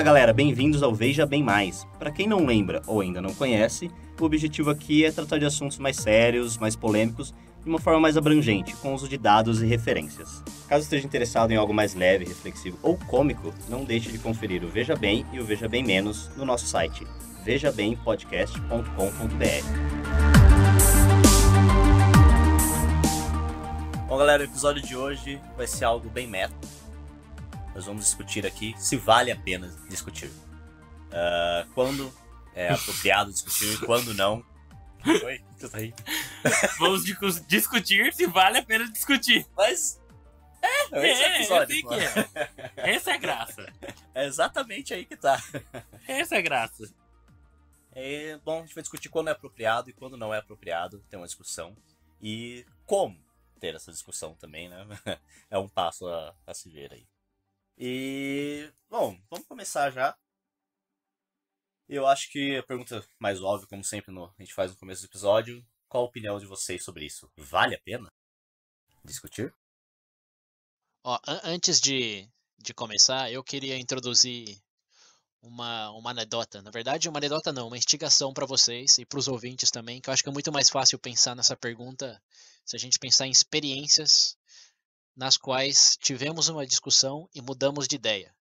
Fala galera, bem-vindos ao Veja Bem Mais. Para quem não lembra ou ainda não conhece, o objetivo aqui é tratar de assuntos mais sérios, mais polêmicos, de uma forma mais abrangente, com uso de dados e referências. Caso esteja interessado em algo mais leve, reflexivo ou cômico, não deixe de conferir o Veja Bem e o Veja Bem Menos no nosso site, vejabempodcast.com.br. Bom galera, o episódio de hoje vai ser algo bem meta. Nós vamos discutir aqui se vale a pena discutir. Quando é apropriado discutir e quando não. Oi, você tá aí? Vamos discutir se vale a pena discutir. Mas esse é o episódio, eu sei que é. Essa é a graça. É exatamente aí que tá. Essa é a graça. Bom, a gente vai discutir quando é apropriado e quando não é apropriado ter uma discussão. E como ter essa discussão também, né? É um passo a se ver aí. E, bom, vamos começar já. Eu acho que a pergunta mais óbvia, como sempre a gente faz no começo do episódio, qual a opinião de vocês sobre isso? Vale a pena discutir? Ó, antes de começar, eu queria introduzir uma anedota. Na verdade, uma anedota não, uma instigação para vocês e para os ouvintes também, que eu acho que é muito mais fácil pensar nessa pergunta se a gente pensar em experiências nas quais tivemos uma discussão e mudamos de ideia.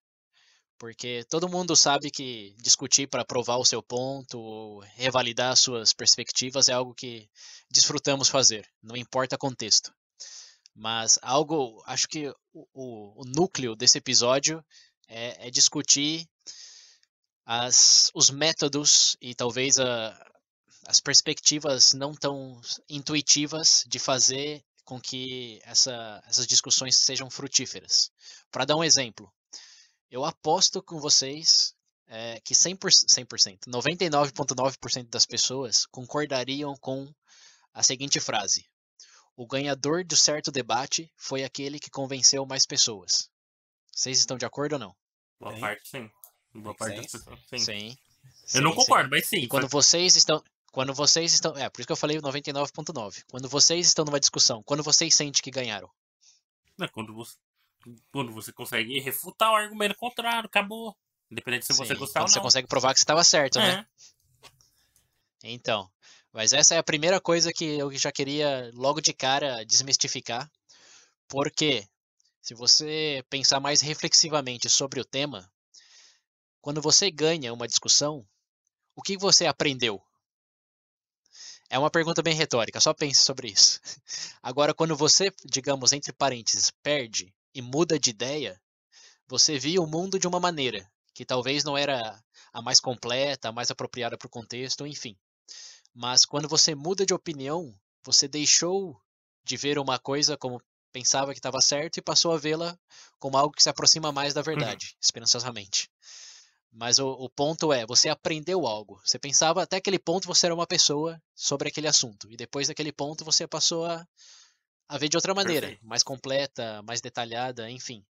Porque todo mundo sabe que discutir para provar o seu ponto, ou revalidar suas perspectivas é algo que desfrutamos fazer, não importa o contexto. Mas acho que o núcleo desse episódio é discutir os métodos e talvez as perspectivas não tão intuitivas de fazer com que essas discussões sejam frutíferas. Para dar um exemplo, eu aposto com vocês que 100%, 99,9% das pessoas concordariam com a seguinte frase: o ganhador do certo debate foi aquele que convenceu mais pessoas. Vocês estão de acordo ou não? Boa parte, sim. Boa parte das pessoas, sim. Sim. Eu não concordo, mas sim. E quando vocês estão... por isso que eu falei 99,9. Quando vocês estão numa discussão, quando vocês sentem que ganharam? Quando você consegue refutar o argumento contrário, acabou. Independente se você gostar ou não. Você consegue provar que você estava certo, né? Então, mas essa é a primeira coisa que eu já queria logo de cara desmistificar. Porque se você pensar mais reflexivamente sobre o tema, quando você ganha uma discussão, o que você aprendeu? É uma pergunta bem retórica, só pense sobre isso. Agora, quando você, digamos, entre parênteses, perde e muda de ideia, você via o mundo de uma maneira que talvez não era a mais completa, a mais apropriada para o contexto, enfim. Mas quando você muda de opinião, você deixou de ver uma coisa como pensava que estava certo e passou a vê-la como algo que se aproxima mais da verdade, esperançosamente. Mas o ponto é, você aprendeu algo. Você pensava, até aquele ponto você era uma pessoa sobre aquele assunto. E depois daquele ponto você passou a ver de outra maneira. Perfeito. Mais completa, mais detalhada, enfim.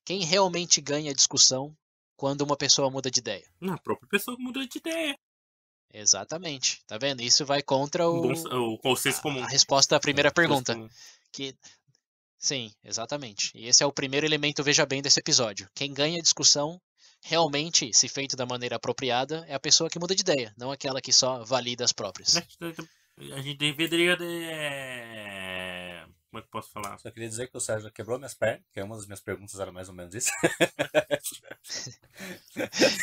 Quem realmente ganha a discussão quando uma pessoa muda de ideia? A própria pessoa muda de ideia. Exatamente. Tá vendo? Isso vai contra O consenso comum. a resposta à primeira pergunta. Comum. Sim, exatamente. E esse é o primeiro elemento, veja bem, desse episódio. Quem ganha a discussão, realmente, se feito da maneira apropriada, é a pessoa que muda de ideia, não aquela que só valida as próprias. A gente deveria... Como é que eu posso falar? Só queria dizer que o Sérgio quebrou minhas pernas, que uma das minhas perguntas era mais ou menos isso.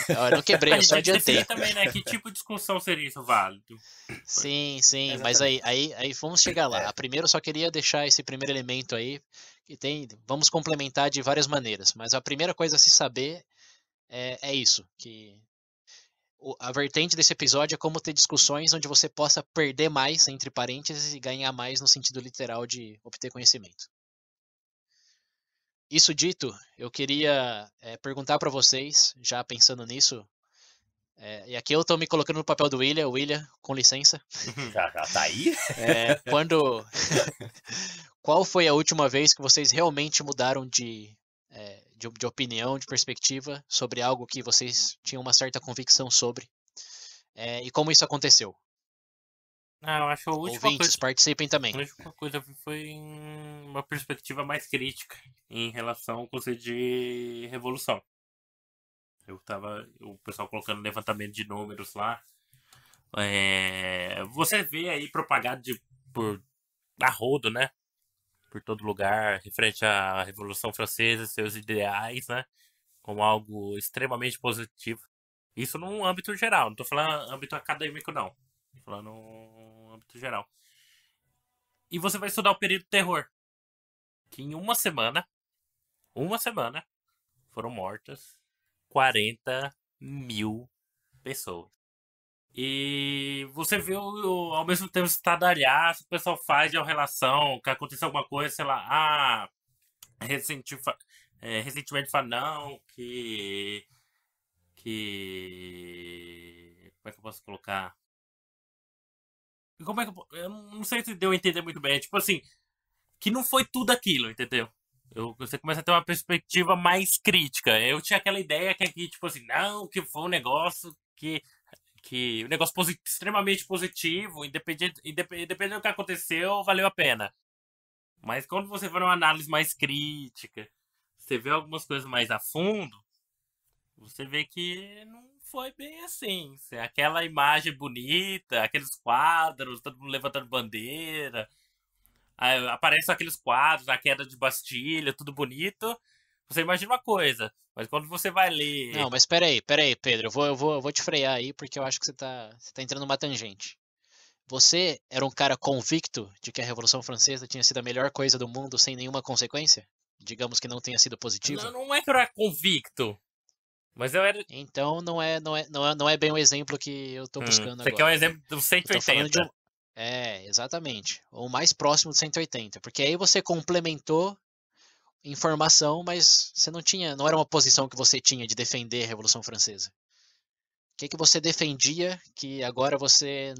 Eu não quebrei, eu só adiantei. Também, né? Que tipo de discussão seria isso válido? Sim, Exatamente. mas aí vamos chegar lá. Primeiro eu só queria deixar esse primeiro elemento aí, que vamos complementar de várias maneiras, mas a primeira coisa a se saber é isso, que a vertente desse episódio é como ter discussões onde você possa perder mais, entre parênteses, e ganhar mais no sentido literal de obter conhecimento. Isso dito, eu queria perguntar para vocês, já pensando nisso, e aqui eu estou me colocando no papel do William. William, com licença. Já tá aí? Qual foi a última vez que vocês realmente mudaram de opinião, de perspectiva sobre algo que vocês tinham uma certa convicção sobre? E como isso aconteceu? Eu acho que a última Ouvintes, participem também. A última coisa foi uma perspectiva mais crítica em relação ao conceito de revolução. O pessoal colocando levantamento de números lá. Você vê aí propagado por a rodo, né? Por todo lugar, referente à Revolução Francesa e seus ideais, né? Como algo extremamente positivo. Isso num âmbito geral, não tô falando âmbito acadêmico, não. Tô falando no âmbito geral. E você vai estudar o período do terror. Que em uma semana, foram mortas 40 mil pessoas. E você vê ao mesmo tempo estadalhaço, o pessoal faz de uma relação, que aconteceu alguma coisa, sei lá, recentemente fala, não, como é que eu posso colocar? Eu não sei se deu a entender muito bem, é tipo assim, que não foi tudo aquilo, entendeu? Você começa a ter uma perspectiva mais crítica. Eu tinha aquela ideia que aqui, tipo assim, não, que foi um negócio que um negócio extremamente positivo, independente do que aconteceu, valeu a pena. Mas quando você vai numa análise mais crítica, você vê algumas coisas mais a fundo, você vê que não foi bem assim. Aquela imagem bonita, aqueles quadros, todo mundo levantando bandeira, aí aparecem aqueles quadros, a queda de Bastilha, tudo bonito. Você imagina uma coisa, mas quando você vai ler. Não, mas peraí, Pedro. Eu vou te frear aí porque eu acho que você tá entrando numa tangente. Você era um cara convicto de que a Revolução Francesa tinha sido a melhor coisa do mundo sem nenhuma consequência? Digamos que não tenha sido Não, positiva? não é que eu era convicto, mas eu era. Então não é bem o exemplo que eu tô buscando Você quer um agora. exemplo do Eu tô falando de 180? um. É, exatamente. O mais próximo de 180. Porque aí você complementou informação, mas você não era uma posição que você tinha de defender a Revolução Francesa. O que você defendia que agora você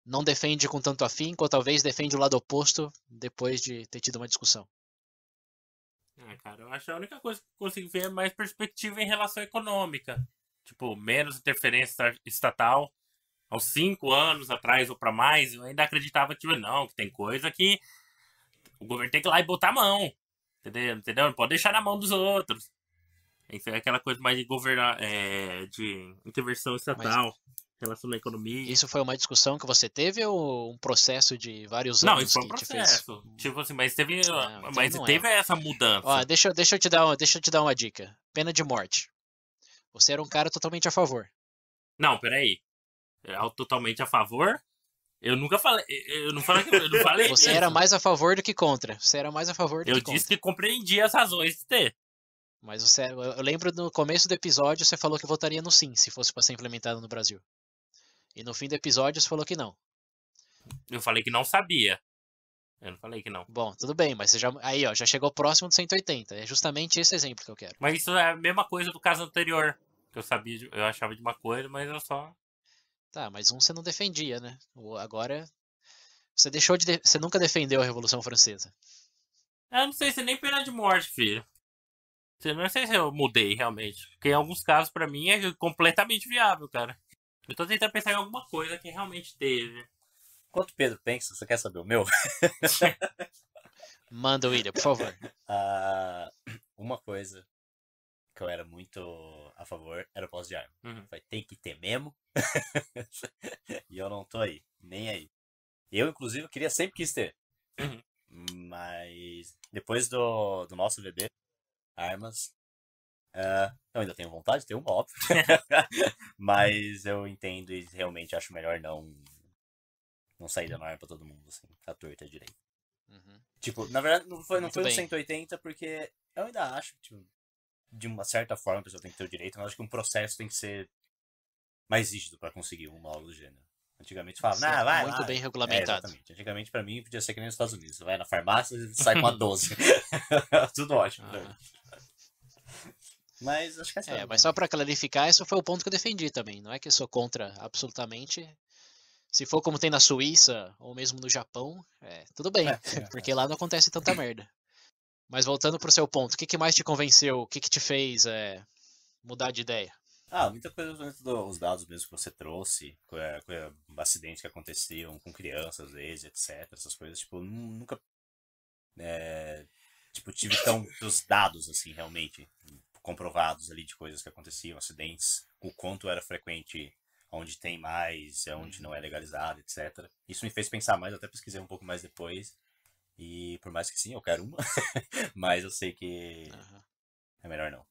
não defende com tanto afinco, ou talvez defende o lado oposto depois de ter tido uma discussão? Cara, eu acho que a única coisa que eu consigo ver é mais perspectiva em relação econômica. Tipo, menos interferência estatal. Há uns 5 anos atrás ou pra mais, eu ainda acreditava que, tipo, não, que tem coisa que o governo tem que ir lá e botar a mão. Entendeu? Não pode deixar na mão dos outros. Isso é aquela coisa mais de governar, de intervenção Mas estatal, relação à economia. isso foi uma discussão que você teve ou um processo de vários Não, isso anos foi um que te fez. processo. Tipo assim, mas teve, Não, então mas não é. teve essa Ó, mudança. deixa eu te dar uma dica. Pena de morte. Você era um cara totalmente a favor. Não, peraí. Totalmente a favor? Eu nunca falei. Eu não falei Você era isso. mais a favor do que contra. Você era mais a favor do Eu que disse contra. que compreendia as razões de ter. Mas eu lembro no começo do episódio você falou que votaria no sim, se fosse para ser implementado no Brasil. E no fim do episódio você falou que não. Eu falei que não sabia. Eu não falei que não. Bom, tudo bem, mas você aí, ó, já chegou próximo do 180. É justamente esse exemplo que eu quero. Mas isso é a mesma coisa do caso anterior. Que eu sabia, eu achava de uma coisa, mas eu só. Tá, mas um você não defendia, né? Agora você você nunca defendeu a Revolução Francesa. Eu não sei se nem pena de morte, filho. Eu não sei se eu mudei realmente. Porque em alguns casos, pra mim, é completamente viável, cara. Eu tô tentando pensar em alguma coisa que realmente teve. Enquanto o Pedro pensa, você quer saber o meu? Manda, William, por favor. Ah, uma coisa que eu era muito a favor era o posse de arma. Uhum. Falei, tem que ter mesmo. E eu não tô aí, nem aí. Eu, inclusive, queria sempre quis ter. Uhum. Mas depois do nosso bebê, armas, eu ainda tenho vontade de ter uma, óbvio. Mas eu entendo e realmente acho melhor não sair dando arma pra todo mundo, assim, tá torta direito. Uhum. Tipo, na verdade, não foi Muito no bem. 180 porque eu ainda acho que, tipo, de uma certa forma a pessoa tem que ter o direito, mas acho que um processo tem que ser mais rígido pra conseguir uma algo do gênero. Antigamente falava, Ser vai muito lá. bem regulamentado. Exatamente. Antigamente pra mim podia ser que nem nos Estados Unidos. Você vai na farmácia e sai com a 12. Tudo ótimo pra mim. Mas acho que essa Mas só para clarificar, esse foi o ponto que eu defendi também. Não é que eu sou contra absolutamente. Se for como tem na Suíça ou mesmo no Japão, tudo bem, porque lá não acontece tanta merda. Mas voltando pro seu ponto, o que mais te convenceu? O que te fez mudar de ideia? Muita coisa dentro dos dados mesmo que você trouxe, com acidentes que aconteciam com crianças, às vezes, etc. Essas coisas, tipo, nunca tipo, tive tantos dados, assim, realmente, comprovados ali de coisas que aconteciam, acidentes, o quanto era frequente onde tem mais, onde não é legalizado, etc. Isso me fez pensar mais, eu até pesquisei um pouco mais depois. E por mais que sim, eu quero uma, mas eu sei que Aham. é melhor não.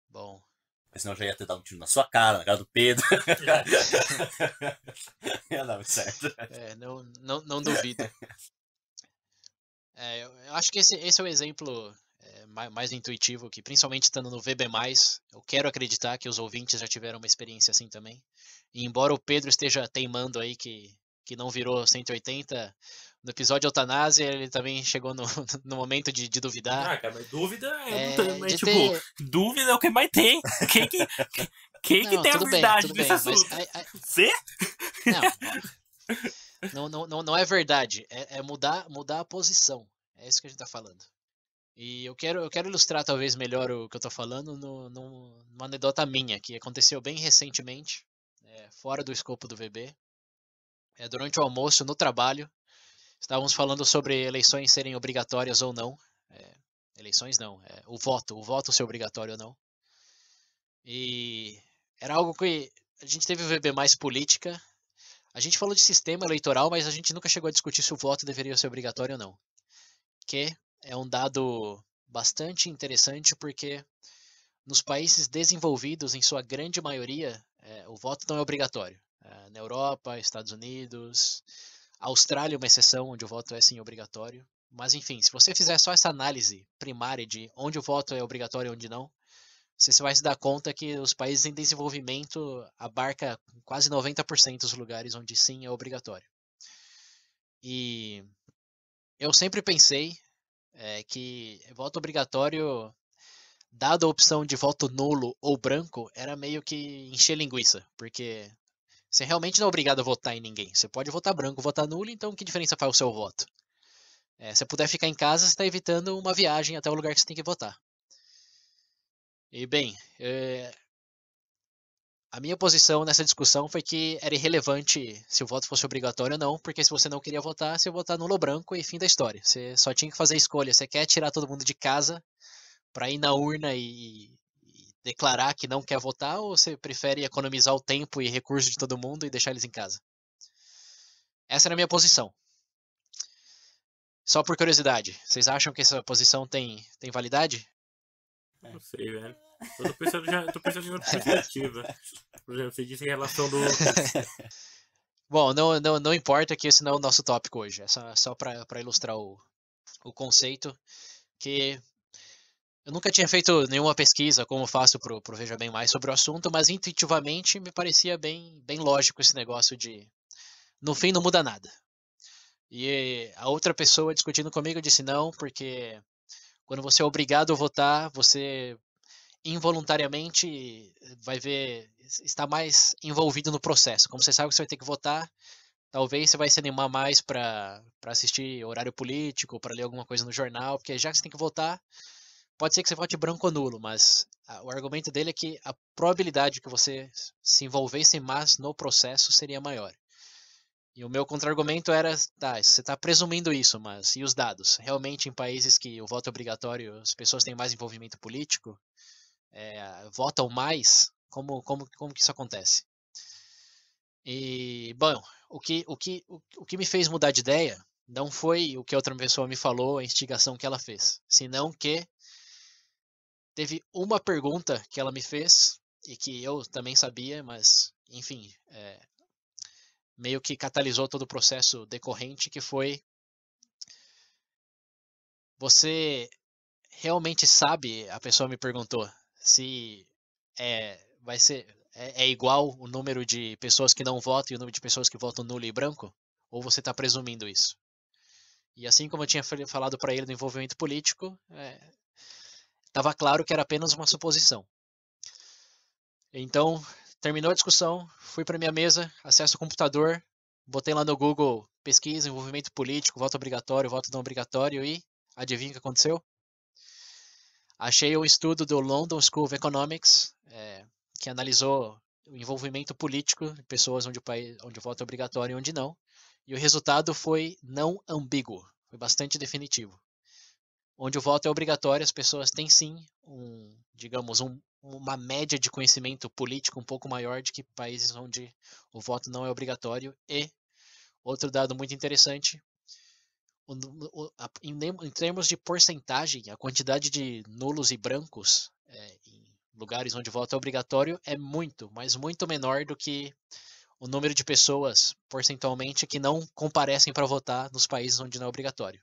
Bom. Porque senão eu já ia ter dado um tiro na sua cara, na cara do Pedro. Ia dar muito certo. Não duvido. Eu acho que esse é o exemplo mais intuitivo, que principalmente estando no VB+, eu quero acreditar que os ouvintes já tiveram uma experiência assim também. E embora o Pedro esteja teimando aí que não virou 180, no episódio Eutanásia ele também chegou no, no momento de duvidar. Ah, cara, mas dúvida De tipo, ter... dúvida é o que mais tem. Quem que Não, tem a tudo bem, verdade tudo desse bem, mas assunto? Você? não é verdade, é mudar a posição. É isso que a gente tá falando. E eu quero ilustrar talvez melhor o que eu tô falando numa anedota minha, que aconteceu bem recentemente, fora do escopo do VB. Durante o almoço, no trabalho, estávamos falando sobre eleições serem obrigatórias ou não. Eleições não, o voto ser obrigatório ou não. E era algo que a gente teve o VB mais política. A gente falou de sistema eleitoral, mas a gente nunca chegou a discutir se o voto deveria ser obrigatório ou não. Que é um dado bastante interessante porque nos países desenvolvidos, em sua grande maioria, o voto não é obrigatório. Na Europa, Estados Unidos, Austrália é uma exceção, onde o voto é sim obrigatório. Mas enfim, se você fizer só essa análise primária de onde o voto é obrigatório e onde não, você vai se dar conta que os países em desenvolvimento abarca quase 90% dos lugares onde sim é obrigatório. E eu sempre pensei que voto obrigatório, dado a opção de voto nulo ou branco, era meio que encher linguiça, porque você realmente não é obrigado a votar em ninguém. Você pode votar branco, votar nulo, então que diferença faz o seu voto? Se puder ficar em casa, você está evitando uma viagem até o lugar que você tem que votar. E bem, a minha posição nessa discussão foi que era irrelevante se o voto fosse obrigatório ou não, porque se você não queria votar, você ia votar nulo ou branco e fim da história. Você só tinha que fazer a escolha. Você quer tirar todo mundo de casa para ir na urna e declarar que não quer votar, ou você prefere economizar o tempo e recursos de todo mundo e deixar eles em casa? Essa era a minha posição. Só por curiosidade, vocês acham que essa posição tem validade? Não sei, velho. Eu tô pensando em outra perspectiva. Por exemplo, você disse em relação do. Bom, não importa que esse não é o nosso tópico hoje. É só para ilustrar o conceito, que eu nunca tinha feito nenhuma pesquisa, como faço pro Veja Bem Mais, sobre o assunto, mas intuitivamente me parecia bem lógico esse negócio de, no fim, não muda nada. E a outra pessoa discutindo comigo disse não, porque quando você é obrigado a votar, você involuntariamente está mais envolvido no processo. Como você sabe que você vai ter que votar, talvez você vai se animar mais para assistir horário político, para ler alguma coisa no jornal, porque já que você tem que votar, pode ser que você vote branco ou nulo, mas o argumento dele é que a probabilidade que você se envolvesse mais no processo seria maior. E o meu contra-argumento era, tá, você está presumindo isso, mas e os dados? Realmente em países que o voto é obrigatório, as pessoas têm mais envolvimento político? Votam mais? Como que isso acontece? E, bom, o que me fez mudar de ideia não foi o que outra pessoa me falou, a instigação que ela fez, senão que teve uma pergunta que ela me fez, e que eu também sabia, mas, enfim, meio que catalisou todo o processo decorrente, que foi: você realmente sabe, a pessoa me perguntou, se vai ser igual o número de pessoas que não votam e o número de pessoas que votam nulo e branco? Ou você está presumindo isso? E assim como eu tinha falado para ele do envolvimento político, estava claro que era apenas uma suposição. Então, terminou a discussão, fui para minha mesa, acesso ao computador, botei lá no Google pesquisa, envolvimento político, voto obrigatório, voto não obrigatório, e adivinha o que aconteceu? Achei um estudo do London School of Economics, que analisou o envolvimento político de pessoas onde o voto é obrigatório e onde não, e o resultado foi não ambíguo, foi bastante definitivo. onde o voto é obrigatório, as pessoas têm sim digamos, uma média de conhecimento político um pouco maior do que países onde o voto não é obrigatório. E outro dado muito interessante, em termos de porcentagem, a quantidade de nulos e brancos em lugares onde o voto é obrigatório é muito, mas muito menor do que o número de pessoas, percentualmente, que não comparecem para votar nos países onde não é obrigatório.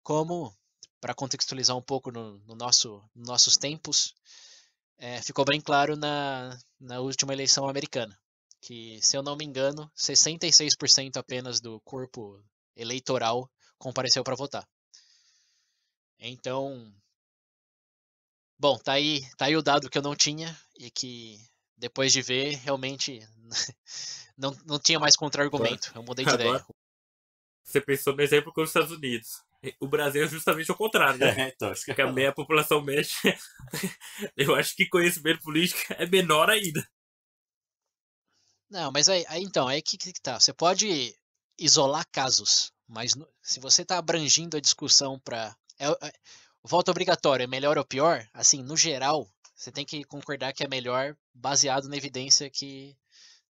Como, para contextualizar um pouco nos nossos tempos, ficou bem claro na última eleição americana, que, se eu não me engano, 66% apenas do corpo eleitoral compareceu para votar. Então, bom, tá aí o dado que eu não tinha e que, depois de ver, realmente não tinha mais contra-argumento. Eu mudei de Agora, ideia. você pensou no exemplo com os Estados Unidos. O Brasil é justamente o contrário, né? Então, isso que eu Porque a população média, eu acho que conhecimento político é menor ainda. Não, mas então, aí que tá. Você pode isolar casos, mas se você está abrangindo a discussão para o voto obrigatório é melhor ou pior, assim, no geral, você tem que concordar que é melhor baseado na evidência que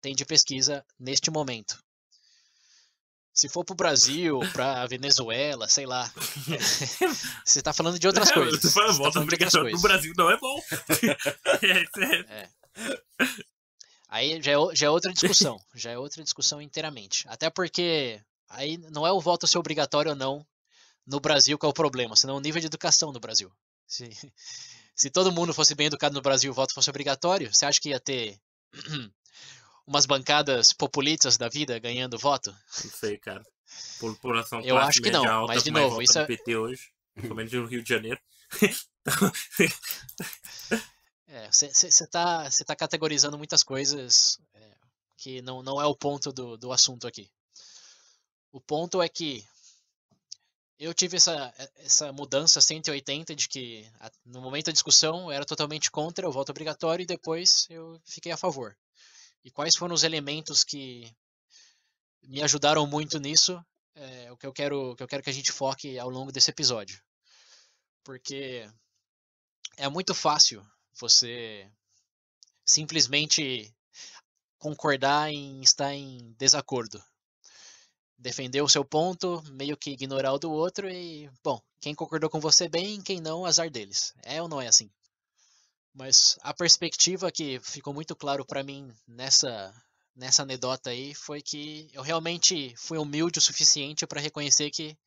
tem de pesquisa neste momento. Se for para o Brasil, para Venezuela, sei lá, você está falando de outras coisas. Eu tô falando, Você tá voto falando de outras obrigatório no coisas. Brasil não é bom. É. Aí já é outra discussão, já é outra discussão inteiramente. Até porque aí não é o voto ser obrigatório ou não no Brasil que é o problema, senão o nível de educação no Brasil. Se, se todo mundo fosse bem educado no Brasil e o voto fosse obrigatório, você acha que ia ter umas bancadas populistas da vida ganhando voto? Não sei, cara. População Eu classe acho que média não, alta mas de mais novo, vota isso no é. PT hoje. Principalmente no Rio de Janeiro. Você tá categorizando muitas coisas que não é o ponto do assunto aqui. O ponto é que eu tive essa mudança 180 de que no momento da discussão eu era totalmente contra o voto obrigatório e depois eu fiquei a favor. E quais foram os elementos que me ajudaram muito nisso? É o que eu quero que a gente foque ao longo desse episódio. Porque é muito fácil você simplesmente concordar em estar em desacordo. Defender o seu ponto, meio que ignorar o do outro e, bom, quem concordou com você bem, quem não, azar deles. É ou não é assim? Mas a perspectiva que ficou muito claro para mim nessa anedota aí foi que eu realmente fui humilde o suficiente para reconhecer que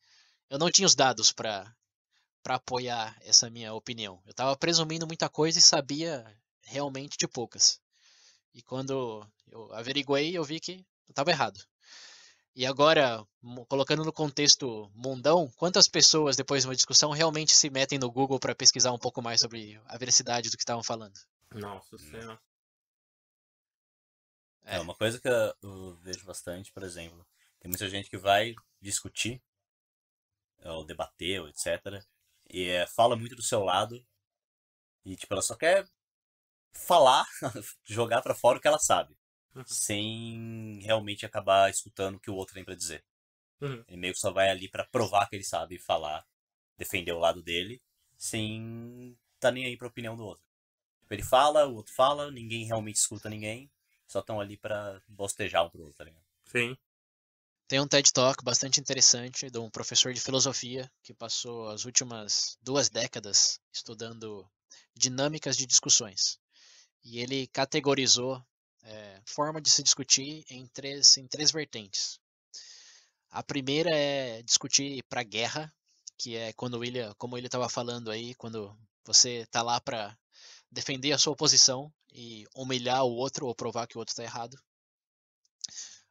eu não tinha os dados para apoiar essa minha opinião. Eu estava presumindo muita coisa e sabia realmente de poucas. E quando eu averiguei, eu vi que eu estava errado. E agora, colocando no contexto mundão, quantas pessoas, depois de uma discussão, realmente se metem no Google para pesquisar um pouco mais sobre a veracidade do que estavam falando? Nossa Senhora. É uma coisa que eu vejo bastante, por exemplo. Tem muita gente que vai discutir, ou debater, ou etc. E fala muito do seu lado. E, tipo, ela só quer falar, jogar pra fora o que ela sabe. Sem realmente acabar escutando o que o outro tem pra dizer. Uhum. Ele meio que só vai ali pra provar que ele sabe falar, defender o lado dele, sem tá nem aí pra opinião do outro. Tipo, ele fala, o outro fala, ninguém realmente escuta ninguém, só estão ali pra bostejar um pro outro, tá ligado? Sim. Tem um TED Talk bastante interessante de um professor de filosofia que passou as últimas 2 décadas estudando dinâmicas de discussões. E ele categorizou forma de se discutir em três vertentes. A primeira é discutir para guerra, que é quando como ele estava falando aí, quando você está lá para defender a sua posição e humilhar o outro ou provar que o outro está errado.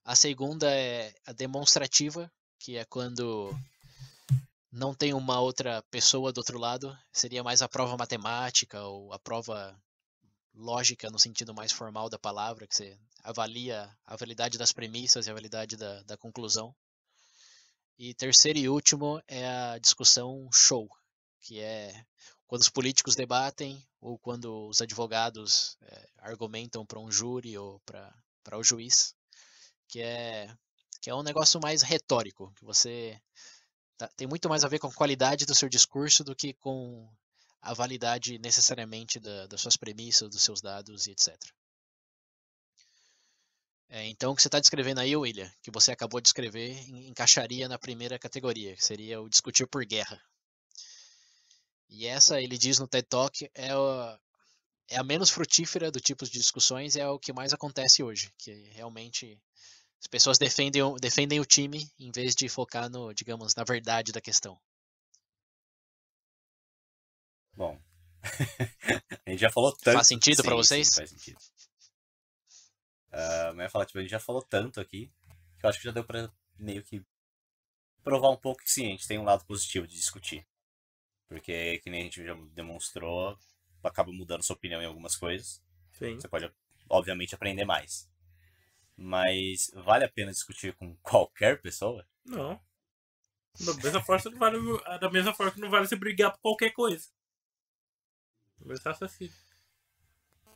A segunda é a demonstrativa, que é quando não tem uma outra pessoa do outro lado, seria mais a prova matemática ou a prova lógica no sentido mais formal da palavra, que você avalia a validade das premissas e a validade da conclusão. E terceiro e último é a discussão show, que é quando os políticos debatem ou quando os advogados argumentam para um júri ou para o juiz, que é um negócio mais retórico, que você Tem muito mais a ver com a qualidade do seu discurso do que com a validade necessariamente das suas premissas, dos seus dados e etc. Então, o que você está descrevendo aí, William, que você acabou de escrever, encaixaria na primeira categoria, que seria o discutir por guerra. E essa, ele diz no TED Talk, é a menos frutífera do tipo de discussões e é o que mais acontece hoje, que realmente as pessoas defendem o time em vez de focar no, digamos, na verdade da questão. Bom, a gente já falou tanto. Faz sentido para vocês? Sim, faz sentido. Mas eu ia falar, tipo, a gente já falou tanto aqui que eu acho que já deu pra meio que provar um pouco que sim, a gente tem um lado positivo de discutir. Porque, que nem a gente já demonstrou, acaba mudando sua opinião em algumas coisas. Sim. Você pode, obviamente, aprender mais. Mas vale a pena discutir com qualquer pessoa? Não. Da mesma forma que não vale você brigar por qualquer coisa. Mesmo raciocínio.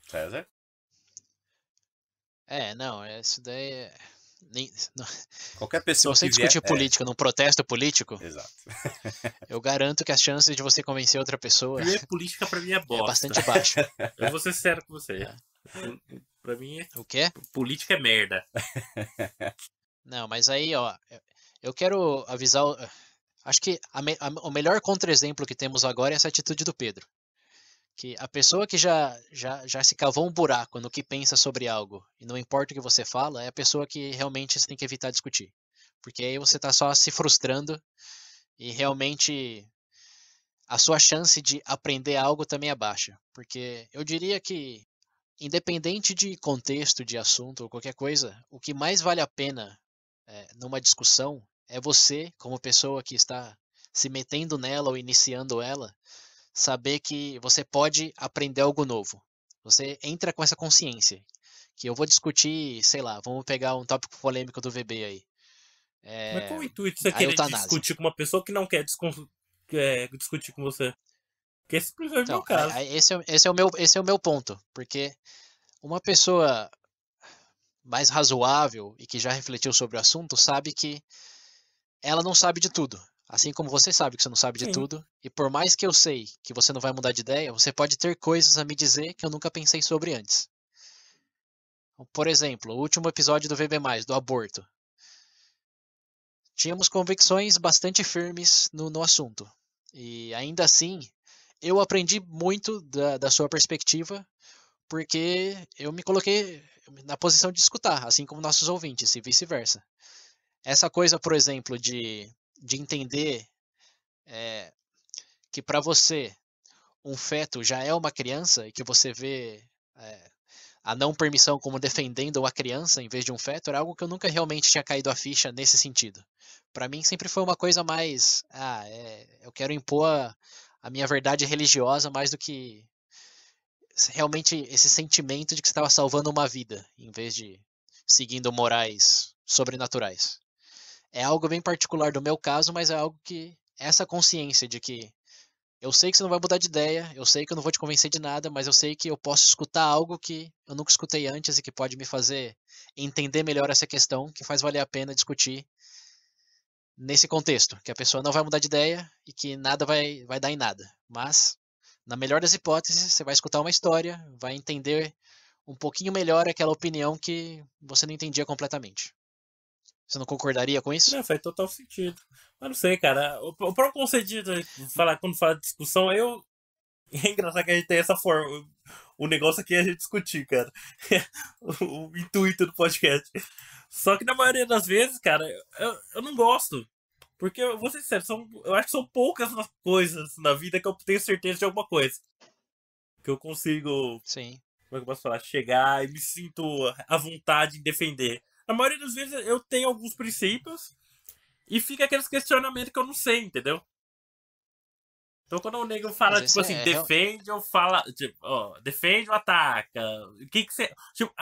César? Não, isso daí é... Qualquer Se pessoa você que vier... discutir política num protesto político, Exato. eu garanto que as chances de você convencer outra pessoa Primeiro, política pra mim é bosta. é bastante baixa. Eu vou ser sério com você. Pra mim, O quê? política é merda. Não, mas aí, ó, eu quero avisar... Acho que o melhor contra-exemplo que temos agora é essa atitude do Pedro. Que a pessoa que já se cavou um buraco no que pensa sobre algo, e não importa o que você fala, é a pessoa que realmente você tem que evitar discutir. Porque aí você está só se frustrando e realmente a sua chance de aprender algo também é baixa. Porque eu diria que, independente de contexto, de assunto ou qualquer coisa, o que mais vale a pena numa discussão é você, como pessoa que está se metendo nela ou iniciando ela, saber que você pode aprender algo novo. Você entra com essa consciência. Que eu vou discutir, sei lá, vamos pegar um tópico polêmico do VB aí. Mas qual o intuito de você a querer eutanásia. discutir com uma pessoa que não quer discutir com você? Porque esse é o Então, meu caso. esse é o meu ponto. Porque uma pessoa mais razoável e que já refletiu sobre o assunto sabe que ela não sabe de tudo. Assim como você sabe que você não sabe de Sim. tudo. E por mais que eu sei que você não vai mudar de ideia, você pode ter coisas a me dizer que eu nunca pensei sobre antes. Por exemplo, o último episódio do VB+, do aborto. Tínhamos convicções bastante firmes no assunto. E ainda assim, eu aprendi muito da sua perspectiva, porque eu me coloquei na posição de escutar, assim como nossos ouvintes, e vice-versa. Essa coisa, por exemplo, de entender que para você um feto já é uma criança e que você vê a não permissão como defendendo uma criança em vez de um feto, era algo que eu nunca realmente tinha caído a ficha nesse sentido. Para mim sempre foi uma coisa mais, eu quero impor a minha verdade religiosa mais do que realmente esse sentimento de que você estava salvando uma vida, em vez de seguindo morais sobrenaturais. É algo bem particular do meu caso, mas é algo que essa consciência de que eu sei que você não vai mudar de ideia, eu sei que eu não vou te convencer de nada, mas eu sei que eu posso escutar algo que eu nunca escutei antes e que pode me fazer entender melhor essa questão, que faz valer a pena discutir nesse contexto, que a pessoa não vai mudar de ideia e que nada vai dar em nada. Mas, na melhor das hipóteses, você vai escutar uma história, vai entender um pouquinho melhor aquela opinião que você não entendia completamente. Você não concordaria com isso? Não, faz total sentido. Mas não sei, cara. O próprio conceito de quando fala de discussão, é engraçado que a gente tem essa forma. O negócio aqui é a gente discutir, cara. O intuito do podcast. Só que na maioria das vezes, cara, eu não gosto. Porque, eu vou ser sincero, eu acho que são poucas as coisas na vida que eu tenho certeza de alguma coisa. Que eu consigo, Sim. como é que eu posso falar? Chegar e me sinto à vontade em defender. Na maioria das vezes eu tenho alguns princípios e fica aqueles questionamentos que eu não sei, entendeu? Então quando o nego fala, Mas tipo esse assim, defende ou fala, tipo, ó, defende ou ataca, o que que você... Tipo,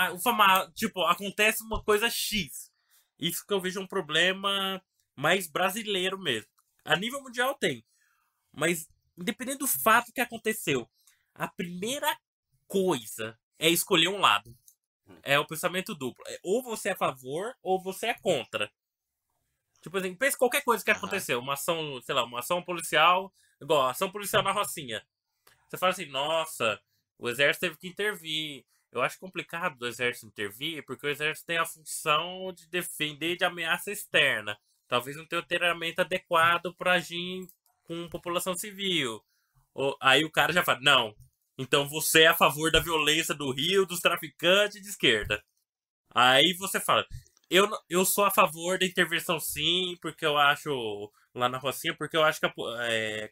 tipo, acontece uma coisa X. Isso que eu vejo um problema mais brasileiro mesmo. A nível mundial tem. Mas, independente do fato que aconteceu, a primeira coisa é escolher um lado. É o pensamento duplo. Ou você é a favor, ou você é contra. Tipo assim, pensa em qualquer coisa que Aham. aconteceu. Uma ação, sei lá, uma ação policial, igual ação policial na Rocinha. Você fala assim, nossa, o exército teve que intervir. Eu acho complicado do exército intervir, porque o exército tem a função de defender de ameaça externa. Talvez não tenha o treinamento adequado para agir com população civil. Aí o cara já fala, não, então você é a favor da violência do Rio, dos traficantes de esquerda. Aí você fala, eu sou a favor da intervenção sim, porque eu acho, lá na Rocinha, porque eu acho que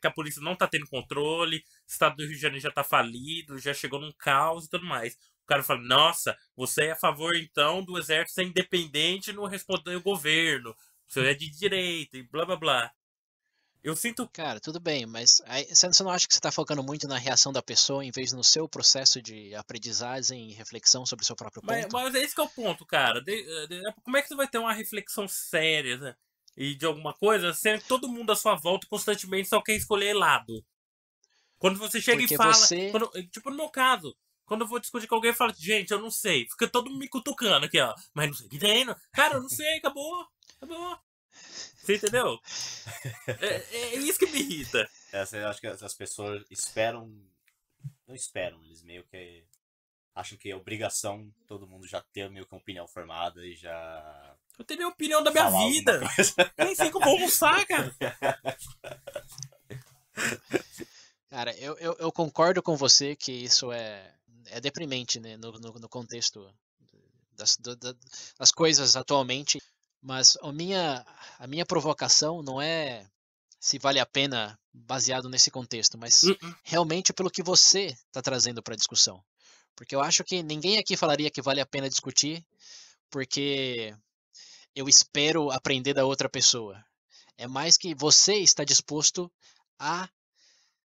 a polícia não tá tendo controle, o estado do Rio de Janeiro já tá falido, já chegou num caos e tudo mais. O cara fala, nossa, você é a favor então do exército ser independente e não responder o governo, você é de direita e blá blá blá. Eu sinto. Cara, tudo bem, mas aí, você não acha que você está focando muito na reação da pessoa em vez no seu processo de aprendizagem e reflexão sobre o seu próprio ponto? Mas esse que é o ponto, cara. Como é que você vai ter uma reflexão séria, né? E de alguma coisa, sendo que todo mundo à sua volta constantemente só quer escolher lado. Quando você chega e Porque fala. você. Tipo, no meu caso, quando eu vou discutir com alguém, eu falo, gente, eu não sei. Fica todo mundo me cutucando aqui, ó. Mas não sei o que tem, não. Cara, eu não sei, acabou. Acabou. Você entendeu? É isso que me irrita. Eu acho que as pessoas esperam. Não esperam, eles meio que acham que é obrigação todo mundo já ter meio que uma opinião formada e já. Eu tenho a opinião da minha falar alguma vida. coisa. Nem sei como vou almoçar, cara. Cara, eu concordo com você que isso é deprimente, né, no contexto das coisas atualmente, mas a minha provocação não é se vale a pena baseado nesse contexto, mas realmente pelo que você está trazendo para a discussão. Porque eu acho que ninguém aqui falaria que vale a pena discutir porque eu espero aprender da outra pessoa. É mais que você está disposto a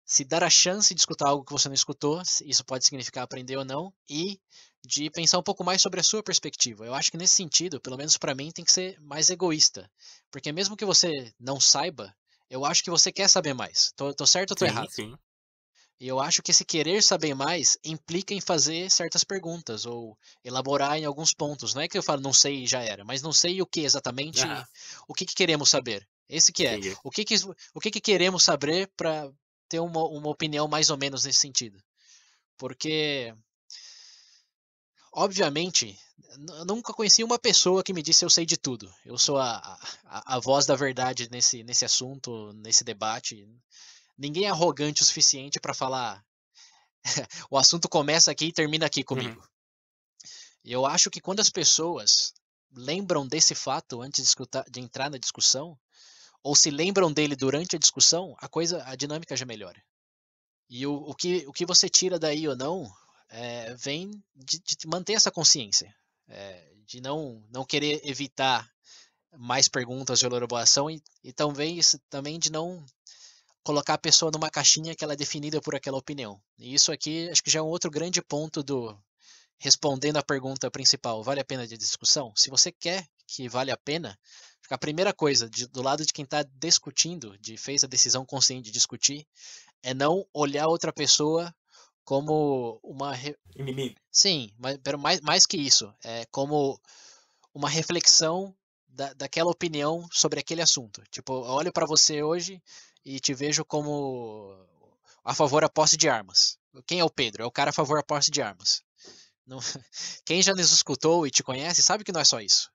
se dar a chance de escutar algo que você não escutou, isso pode significar aprender ou não, e de pensar um pouco mais sobre a sua perspectiva. Eu acho que nesse sentido, pelo menos para mim, tem que ser mais egoísta. Porque mesmo que você não saiba, eu acho que você quer saber mais. Tô certo ou tô Sim, errado? sim. E eu acho que esse querer saber mais implica em fazer certas perguntas ou elaborar em alguns pontos. Não é que eu falo não sei e já era, mas não sei o que exatamente, Ah, o que queremos saber. Esse que é. entendi. O que queremos saber para ter uma opinião mais ou menos nesse sentido. Porque, obviamente, eu nunca conheci uma pessoa que me disse eu sei de tudo. Eu sou a voz da verdade nesse assunto, nesse debate. Ninguém é arrogante o suficiente para falar o assunto começa aqui e termina aqui Uhum. comigo. E eu acho que quando as pessoas lembram desse fato antes de entrar na discussão, ou se lembram dele durante a discussão, a dinâmica já melhora. E o que você tira daí ou não vem de manter essa consciência, de não querer evitar mais perguntas de elaboração e talvez também de não colocar a pessoa numa caixinha que ela é definida por aquela opinião. E isso aqui acho que já é um outro grande ponto do respondendo à pergunta principal, vale a pena de discussão? Se você quer que vale a pena, a primeira coisa do lado de quem está discutindo, fez a decisão consciente de discutir, é não olhar outra pessoa como uma Inimigo. sim, mas mais que isso, é como uma reflexão daquela opinião sobre aquele assunto. Tipo, eu olho para você hoje e te vejo como a favor da posse de armas. Quem é o Pedro? É o cara a favor da posse de armas. Não... Quem já nos escutou e te conhece sabe que não é só isso.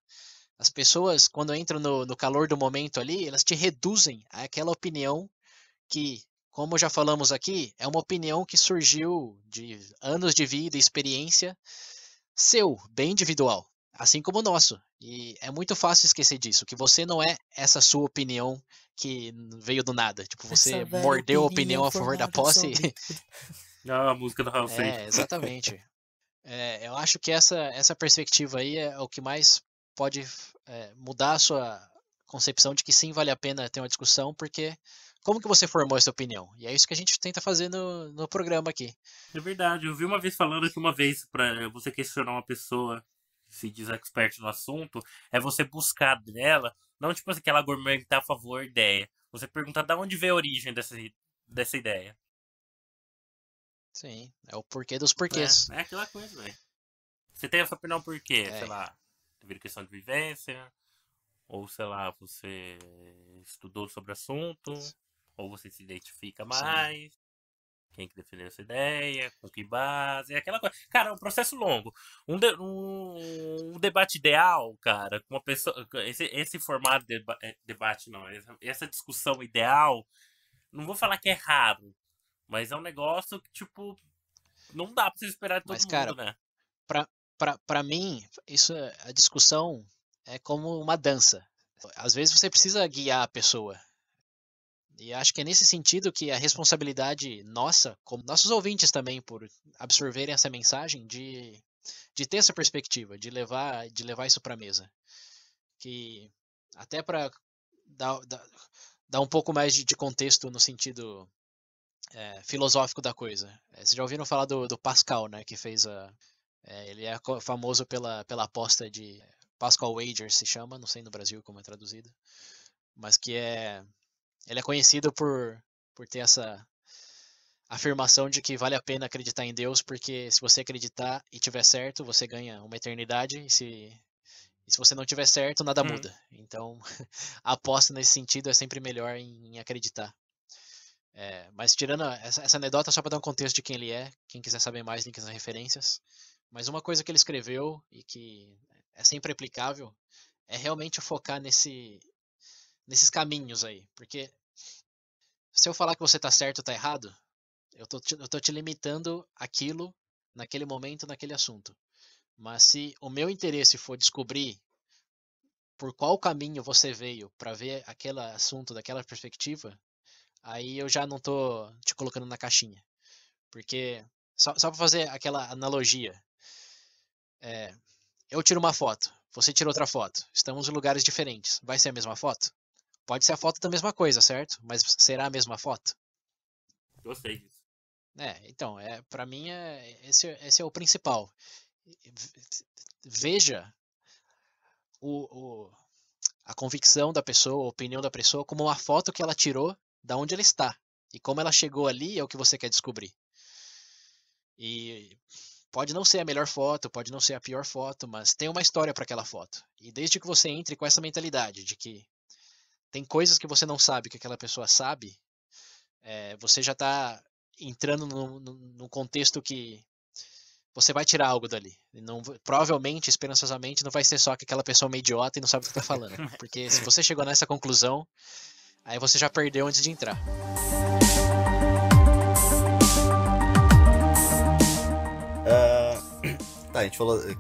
As pessoas, quando entram no calor do momento ali, elas te reduzem àquela opinião que, como já falamos aqui, é uma opinião que surgiu de anos de vida e experiência seu, bem individual, assim como o nosso. E é muito fácil esquecer disso, que você não é essa sua opinião que veio do nada. Tipo, você mordeu a opinião a favor da posse. Ah, a música do Raul Seixas. Exatamente. Eu acho que essa perspectiva aí é o que mais pode mudar a sua concepção de que sim, vale a pena ter uma discussão, porque como que você formou essa opinião? E é isso que a gente tenta fazer no programa aqui. É verdade, eu vi uma vez falando que uma vez pra você questionar uma pessoa se diz expert no assunto, é você buscar dela, não tipo assim, que ela argumentar a favor da ideia. Você perguntar de onde veio a origem dessa ideia. Sim, é o porquê dos porquês. É aquela coisa, velho. Você tem essa opinião por quê? É. Sei lá, devido a questão de vivência, Ou, sei lá, você estudou sobre o assunto, ou você se identifica Sim. mais, quem que defendeu essa ideia, com que base, é aquela coisa. Cara, é um processo longo. Um debate ideal, cara, com uma pessoa. Esse formato de debate, não, essa discussão ideal, não vou falar que é raro, mas é um negócio que, tipo, não dá pra você esperar de Mas, todo mundo, cara, né? pra mim, a discussão é como uma dança. Às vezes você precisa guiar a pessoa. E acho que é nesse sentido que a responsabilidade nossa, como nossos ouvintes também, por absorverem essa mensagem, de ter essa perspectiva, de levar isso para a mesa. Que até para dar um pouco mais de contexto no sentido filosófico da coisa. Vocês já ouviram falar do Pascal, né? Que fez ele é famoso pela aposta de Pascal Wager, se chama, não sei no Brasil como é traduzido, mas que ele é conhecido por ter essa afirmação de que vale a pena acreditar em Deus, porque se você acreditar e tiver certo, você ganha uma eternidade, e se você não tiver certo, nada Uhum. muda. Então, a aposta nesse sentido é sempre melhor em acreditar. Mas tirando essa anedota, só para dar um contexto de quem ele é, quem quiser saber mais, links nas referências. Mas uma coisa que ele escreveu e que é sempre aplicável é realmente focar nesses caminhos aí. Porque se eu falar que você tá certo ou tá errado, eu tô te limitando aquilo, naquele momento, naquele assunto. Mas se o meu interesse for descobrir por qual caminho você veio para ver aquele assunto daquela perspectiva, aí eu já não tô te colocando na caixinha. Porque, só para fazer aquela analogia, eu tiro uma foto, você tira outra foto, estamos em lugares diferentes, vai ser a mesma foto? Pode ser a foto da mesma coisa, certo? Mas será a mesma foto? Gostei disso. Então, para mim, esse é o principal. Veja o, a convicção da pessoa, a opinião da pessoa, como uma foto que ela tirou da onde ela está. E como ela chegou ali é o que você quer descobrir. E pode não ser a melhor foto, pode não ser a pior foto, mas tem uma história para aquela foto. E desde que você entre com essa mentalidade de que tem coisas que você não sabe que aquela pessoa sabe, você já está entrando num contexto que você vai tirar algo dali. E não, provavelmente, esperançosamente, não vai ser só que aquela pessoa é uma idiota e não sabe o que está falando. Porque se você chegou nessa conclusão, aí você já perdeu antes de entrar. Tá, a gente falou. Eu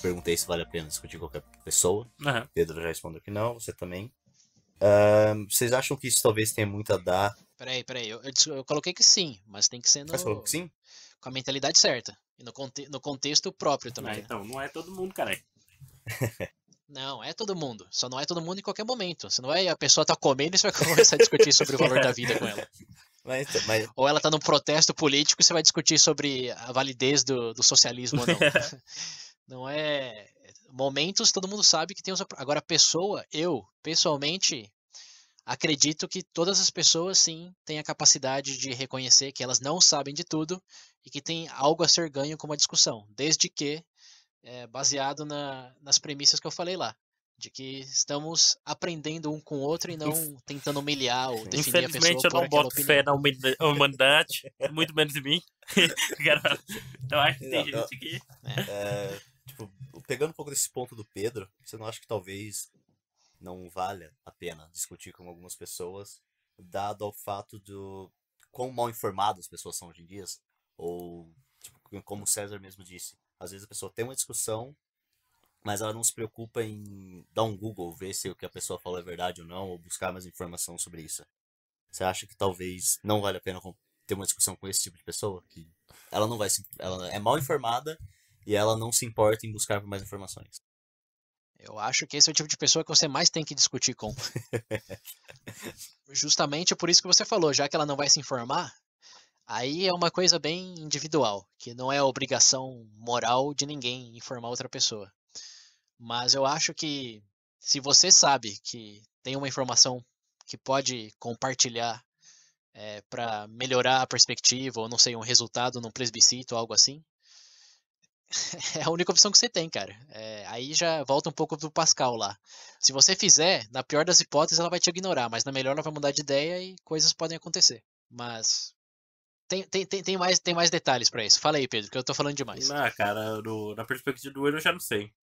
perguntei se vale a pena discutir com qualquer pessoa. Uhum. Pedro já respondeu que não, você também. Vocês acham que isso talvez tenha muito a dar? Peraí, eu coloquei que sim, mas tem que ser Você falou que sim? com a mentalidade certa. E no contexto próprio também, né? Então, não é todo mundo, cara. Não, é todo mundo. Só não é todo mundo em qualquer momento. Você não vai, a pessoa tá comendo e você vai começar a discutir sobre o valor da vida com ela. Mas Ou ela tá num protesto político e você vai discutir sobre a validez do socialismo ou não. Não é. Momentos todo mundo sabe que tem os. Agora, eu, pessoalmente, acredito que todas as pessoas, sim, têm a capacidade de reconhecer que elas não sabem de tudo e que tem algo a ser ganho com uma discussão, desde que baseado nas premissas que eu falei lá, de que estamos aprendendo um com o outro e não tentando humilhar ou definir a pessoa Infelizmente eu por não aquela boto opinião. fé na humanidade, muito menos em mim. Eu acho que tem Não, gente que. tipo, pegando um pouco desse ponto do Pedro, você não acha que talvez não valha a pena discutir com algumas pessoas, dado ao fato do quão mal informadas as pessoas são hoje em dia? Ou, tipo, como o César mesmo disse, às vezes a pessoa tem uma discussão, mas ela não se preocupa em dar um Google, ver se o que a pessoa falou é verdade ou não, ou buscar mais informação sobre isso. Você acha que talvez não vale a pena ter uma discussão com esse tipo de pessoa? Que ela não vai ela é mal informada e ela não se importa em buscar por mais informações. Eu acho que esse é o tipo de pessoa que você mais tem que discutir com. Justamente por isso que você falou, já que ela não vai se informar, aí é uma coisa bem individual, que não é obrigação moral de ninguém informar outra pessoa. Mas eu acho que se você sabe que tem uma informação que pode compartilhar para melhorar a perspectiva, ou não sei, um resultado num plebiscito ou algo assim, é a única opção que você tem, cara. Aí já volta um pouco do Pascal lá. Se você fizer, na pior das hipóteses, ela vai te ignorar, mas na melhor ela vai mudar de ideia e coisas podem acontecer. Mas tem mais detalhes pra isso. Fala aí, Pedro, que eu tô falando demais. Cara, na perspectiva do Will eu já não sei.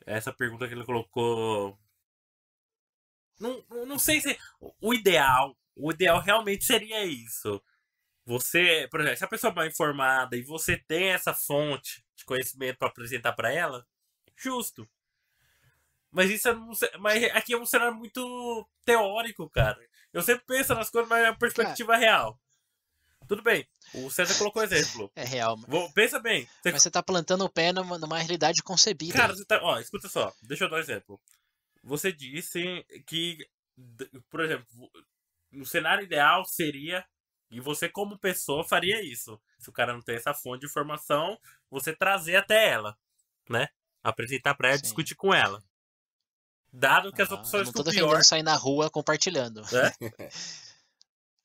Essa pergunta que ele colocou. Não sei se. O ideal realmente seria isso. Você, por exemplo, se a pessoa é mal informada e você tem essa fonte de conhecimento para apresentar para ela, justo. Mas isso mas aqui é um cenário muito teórico, cara. Eu sempre penso nas coisas, mas é uma perspectiva real. Tudo bem, o César colocou exemplo. É real. Pensa bem. Mas você tá plantando o pé numa realidade concebida. Cara, escuta só, deixa eu dar um exemplo. Você disse que, por exemplo, no cenário ideal seria, e você como pessoa faria isso. Se o cara não tem essa fonte de informação, você trazer até ela, né? Apresentar pra ela, Sim. discutir com ela. Dado que as opções eu não tô defendendo sair na rua compartilhando.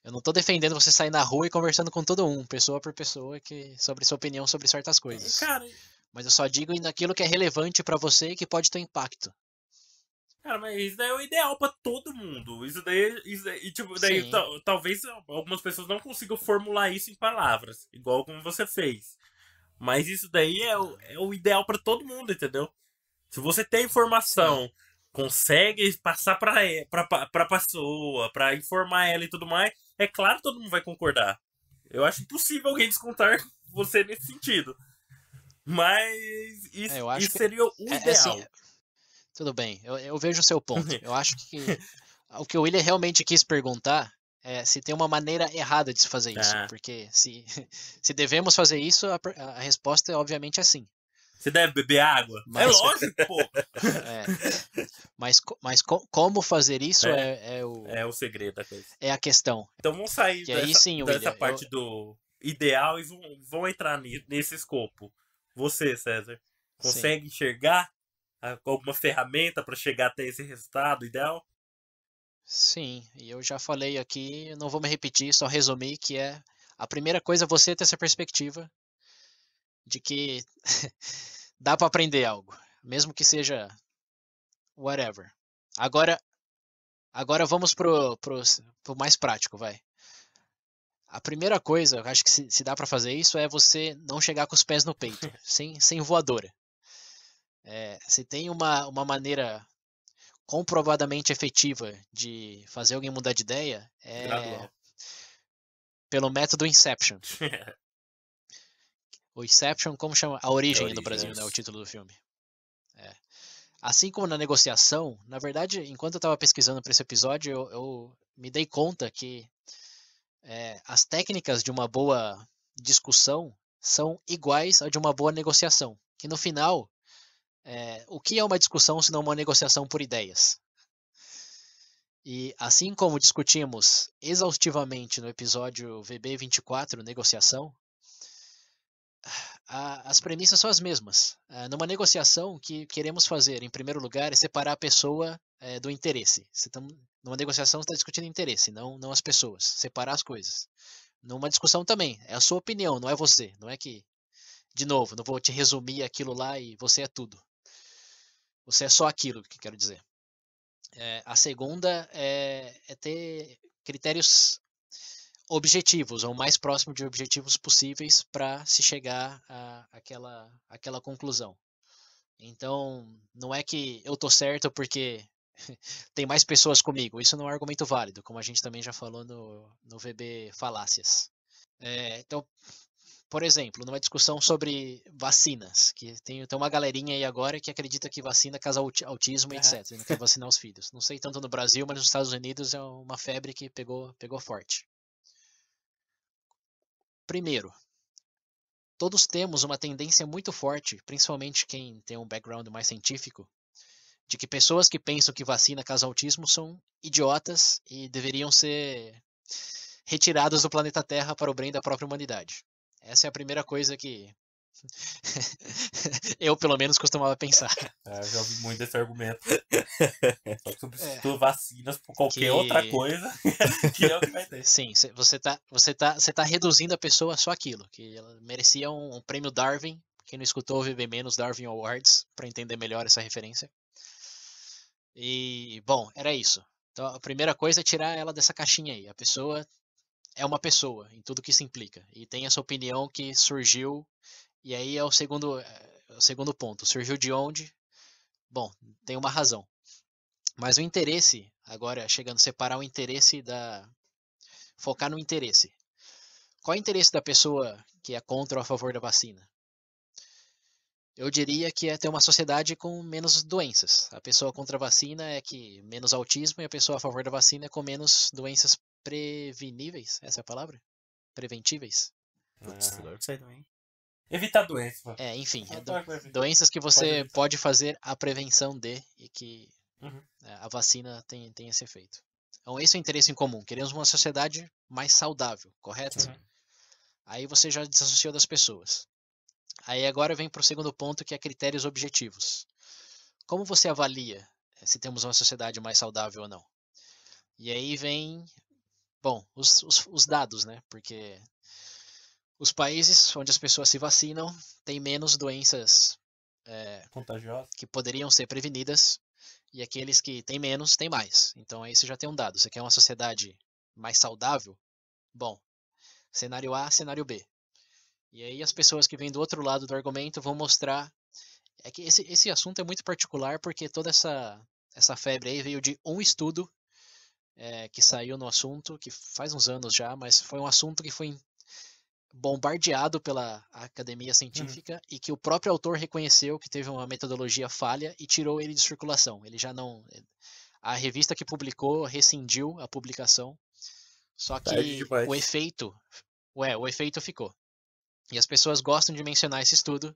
Eu não tô defendendo você sair na rua e conversando com todo um, pessoa por pessoa, sobre sua opinião sobre certas coisas. Cara, mas eu só digo naquilo que é relevante pra você e que pode ter impacto. Cara, mas isso daí é o ideal pra todo mundo. Isso daí tipo, daí talvez algumas pessoas não consigam formular isso em palavras, igual como você fez. Mas isso daí é o ideal pra todo mundo, entendeu? Se você tem informação, consegue passar pra pessoa, pra informar ela e tudo mais, é claro que todo mundo vai concordar. Eu acho impossível alguém descontar você nesse sentido. Mas isso seria o ideal. Assim, tudo bem, eu vejo o seu ponto. Eu acho que o que o William realmente quis perguntar é se tem uma maneira errada de se fazer isso. Porque se devemos fazer isso, a resposta é obviamente sim. Você deve beber água? É lógico, pô! Mas como fazer isso é o segredo da coisa. É a questão. Então vamos sair dessa parte do ideal e vão entrar nesse escopo. Você, César, consegue enxergar alguma ferramenta para chegar até esse resultado ideal? Sim, e eu já falei aqui, não vou me repetir, só resumir que a primeira coisa é você ter essa perspectiva de que dá para aprender algo, mesmo que seja whatever. Agora vamos pro mais prático, vai. A primeira coisa, eu acho que se dá para fazer isso, é você não chegar com os pés no peito, sem voadora. Se tem uma maneira comprovadamente efetiva de fazer alguém mudar de ideia, pelo método Inception. O Inception, como chama? A Origem no Brasil, né? O título do filme. Assim como na negociação, na verdade, enquanto eu estava pesquisando para esse episódio, eu me dei conta que as técnicas de uma boa discussão são iguais a de uma boa negociação. Que no final, o que é uma discussão se não uma negociação por ideias? E assim como discutimos exaustivamente no episódio VB24, Negociação, as premissas são as mesmas. Numa negociação, o que queremos fazer, em primeiro lugar, é separar a pessoa do interesse. Numa negociação, você está discutindo interesse, não as pessoas. Separar as coisas. Numa discussão também, é a sua opinião, não é você. Não é que, de novo, não vou te resumir aquilo lá e você é tudo. Você é só aquilo que quero dizer. A segunda é ter critérios objetivos, ou o mais próximo de objetivos possíveis para se chegar àquela conclusão. Então, não é que eu tô certo porque tem mais pessoas comigo. Isso não é um argumento válido, como a gente também já falou no VB Falácias. Então, por exemplo, numa discussão sobre vacinas, que tem uma galerinha aí agora que acredita que vacina causa autismo e etc. Não quer vacinar os filhos. Não sei tanto no Brasil, mas nos Estados Unidos é uma febre que pegou forte. Primeiro, todos temos uma tendência muito forte, principalmente quem tem um background mais científico, de que pessoas que pensam que vacina causa autismo são idiotas e deveriam ser retiradas do planeta Terra para o bem da própria humanidade. Essa é a primeira coisa que eu, pelo menos, costumava pensar. Eu já ouvi muito esse argumento. Só que substitua vacinas por qualquer outra coisa, que é o que vai ter. Sim, você tá reduzindo a pessoa a só aquilo, que ela merecia um prêmio Darwin, Quem não escutou, ouve bem menos Darwin Awards para entender melhor essa referência. E, bom, era isso. Então, a primeira coisa é tirar ela dessa caixinha aí. A pessoa é uma pessoa, em tudo que isso implica. E tem essa opinião que surgiu, e aí é o segundo ponto. Surgiu de onde? Bom, tem uma razão. Mas o interesse, agora chegando a separar o interesse focar no interesse. Qual é o interesse da pessoa que é contra ou a favor da vacina? Eu diria que é ter uma sociedade com menos doenças. A pessoa contra a vacina é que menos autismo e a pessoa a favor da vacina é com menos doenças preveníveis. Essa é a palavra? Preventíveis? Putz, agora que sei também. Evitar doença. Enfim, Não, doenças que você evitar. pode fazer a prevenção de e que Uhum. a vacina tem esse efeito. Então, esse é o interesse em comum. Queremos uma sociedade mais saudável, correto? Uhum. Aí você já desassociou das pessoas. Aí agora vem para o segundo ponto, que é critérios objetivos. Como você avalia se temos uma sociedade mais saudável ou não? E aí vem, bom, os dados, né? Porque os países onde as pessoas se vacinam têm menos doenças Contagiosa. que poderiam ser prevenidas, e aqueles que têm menos têm mais. Então aí você já tem um dado. Você quer uma sociedade mais saudável? Bom, cenário A, cenário B. E aí as pessoas que vêm do outro lado do argumento vão mostrar. É que esse assunto é muito particular porque toda essa febre aí veio de um estudo que saiu no assunto, que faz uns anos já, mas foi um assunto que foi bombardeado pela academia científica e que o próprio autor reconheceu que teve uma metodologia falha e tirou ele de circulação. Ele já não. A revista que publicou rescindiu a publicação, só que o efeito ficou. E as pessoas gostam de mencionar esse estudo,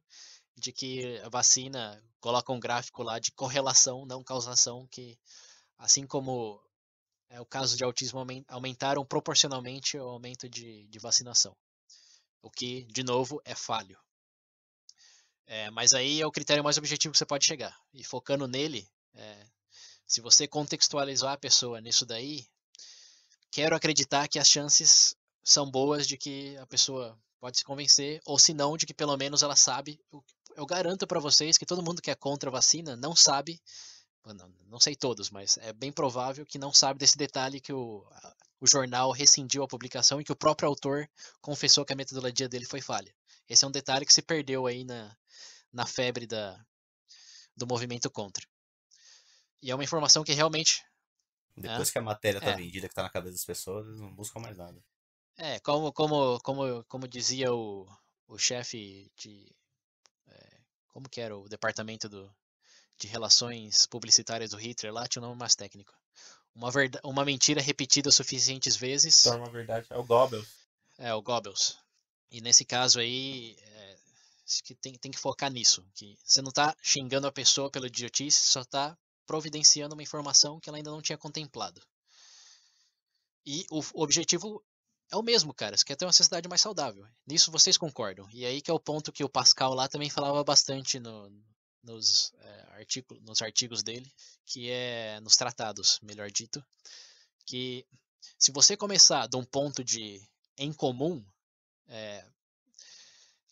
de que a vacina coloca um gráfico lá de correlação, não causação, que assim como é o caso de autismo, aumentaram proporcionalmente o aumento de vacinação. O que, de novo, é falho. Mas aí é o critério mais objetivo que você pode chegar. E focando nele, se você contextualizar a pessoa nisso daí, quero acreditar que as chances são boas de que a pessoa pode se convencer, ou se não, de que pelo menos ela sabe. Eu garanto para vocês que todo mundo que é contra a vacina não sabe, não sei todos, mas é bem provável que não sabe desse detalhe que o jornal rescindiu a publicação e que o próprio autor confessou que a metodologia dele foi falha. Esse é um detalhe que se perdeu aí na febre do movimento contra. E é uma informação que realmente... Depois que a matéria tá vendida, que tá na cabeça das pessoas, eles não buscam mais nada. Como dizia o chefe de... como que era o departamento de relações publicitárias do Hitler lá? Tinha um nome mais técnico. Uma mentira repetida suficientes vezes. Torna uma verdade. É o Goebbels. O Goebbels. E nesse caso aí, que tem que focar nisso. Que você não tá xingando a pessoa pela idiotice, só tá providenciando uma informação que ela ainda não tinha contemplado. E o objetivo é o mesmo, cara. Você quer ter uma sociedade mais saudável. Nisso vocês concordam. E aí que é o ponto que o Pascal lá também falava bastante nos artigos dele, que é nos tratados, melhor dito, que se você começar de um ponto de em comum,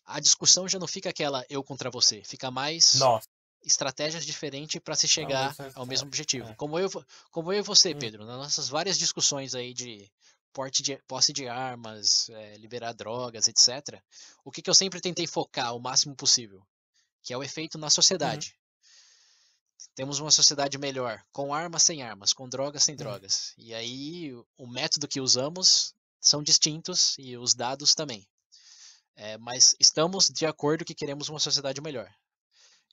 a discussão já não fica aquela eu contra você, fica mais estratégias diferentes para se chegar ao mesmo objetivo. Como eu e você, Pedro, nas nossas várias discussões aí de posse de armas, liberar drogas, etc. O que eu sempre tentei focar o máximo possível, que é o efeito na sociedade. Temos uma sociedade melhor com armas, sem armas, com drogas, sem drogas. E aí o método que usamos são distintos e os dados também. Mas estamos de acordo que queremos uma sociedade melhor.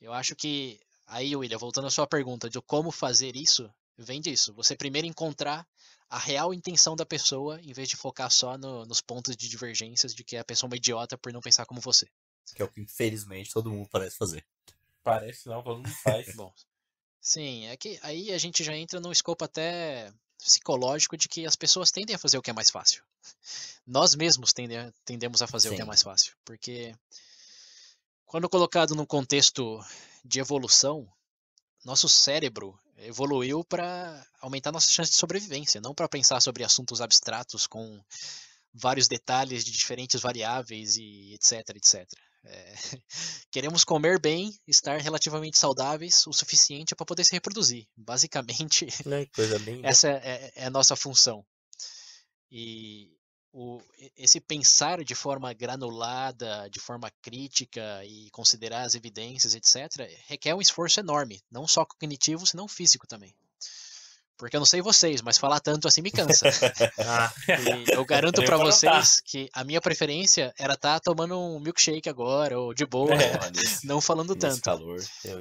Eu acho que, aí, William, voltando à sua pergunta de como fazer isso, vem disso. Você primeiro encontrar a real intenção da pessoa, em vez de focar só nos pontos de divergências de que a pessoa é uma idiota por não pensar como você. Que é o que, infelizmente, todo mundo parece fazer. Parece não, todo mundo faz. Bom, sim, é que aí a gente já entra num escopo até psicológico de que as pessoas tendem a fazer o que é mais fácil. Nós mesmos tendemos a fazer o que é mais fácil. Porque quando colocado num contexto de evolução, nosso cérebro evoluiu para aumentar nossa chance de sobrevivência, não para pensar sobre assuntos abstratos com vários detalhes de diferentes variáveis e etc, etc. Queremos comer bem, estar relativamente saudáveis o suficiente para poder se reproduzir. Basicamente, Que coisa linda. essa é a nossa função. E esse pensar de forma granulada, de forma crítica e considerar as evidências, etc., requer um esforço enorme, não só cognitivo, senão físico também. Porque eu não sei vocês, mas falar tanto assim me cansa. E eu garanto pra vocês que a minha preferência era estar tomando um milkshake agora, ou de boa, não falando tanto. Calor,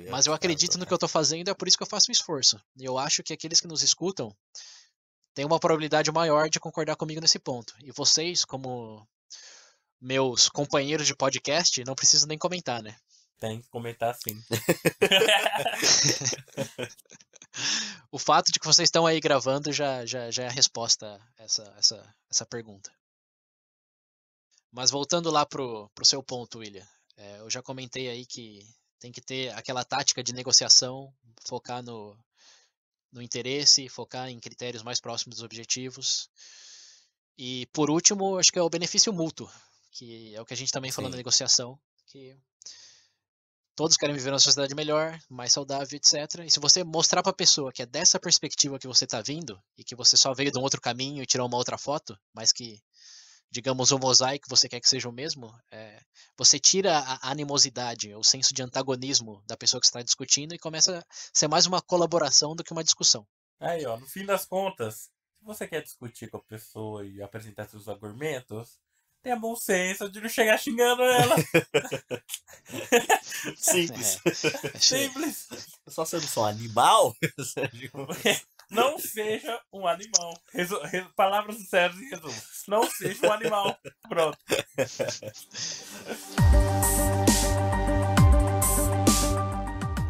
Mas eu acredito no que eu tô fazendo, é por isso que eu faço um esforço. E eu acho que aqueles que nos escutam têm uma probabilidade maior de concordar comigo nesse ponto. E vocês, como meus companheiros de podcast, não precisam nem comentar, né? Tem que comentar sim. O fato de que vocês estão aí gravando já é a resposta a essa pergunta. Mas voltando lá pro seu ponto, William, eu já comentei aí que tem que ter aquela tática de negociação, focar no interesse, focar em critérios mais próximos dos objetivos. E por último, acho que é o benefício mútuo, que é o que a gente também falou na negociação, que todos querem viver uma sociedade melhor, mais saudável, etc. E se você mostrar para a pessoa que é dessa perspectiva que você está vindo e que você só veio de um outro caminho e tirou uma outra foto, mas que, digamos, o mosaico você quer que seja o mesmo, você tira a animosidade, o senso de antagonismo da pessoa que está discutindo e começa a ser mais uma colaboração do que uma discussão. Aí, ó, no fim das contas, se você quer discutir com a pessoa e apresentar seus argumentos, tenha bom senso de não chegar xingando ela. Simples. Simples. Só você não sou um animal? Não seja um animal. Palavras sérias em resumo. Não seja um animal. Pronto.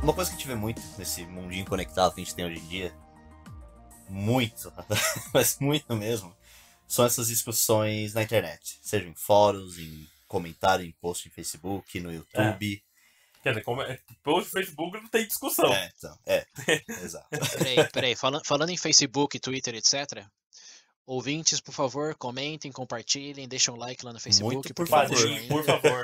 Uma coisa que a gente vê muito nesse mundinho conectado que a gente tem hoje em dia, muito, mas muito mesmo, são essas discussões na internet. Seja em fóruns, em comentário, em post em Facebook, no YouTube. Quer dizer, post no Facebook não tem discussão. Exato. Peraí, falando em Facebook, Twitter, etc., ouvintes, por favor, comentem, compartilhem, deixem um like lá no Facebook. Muito por favor,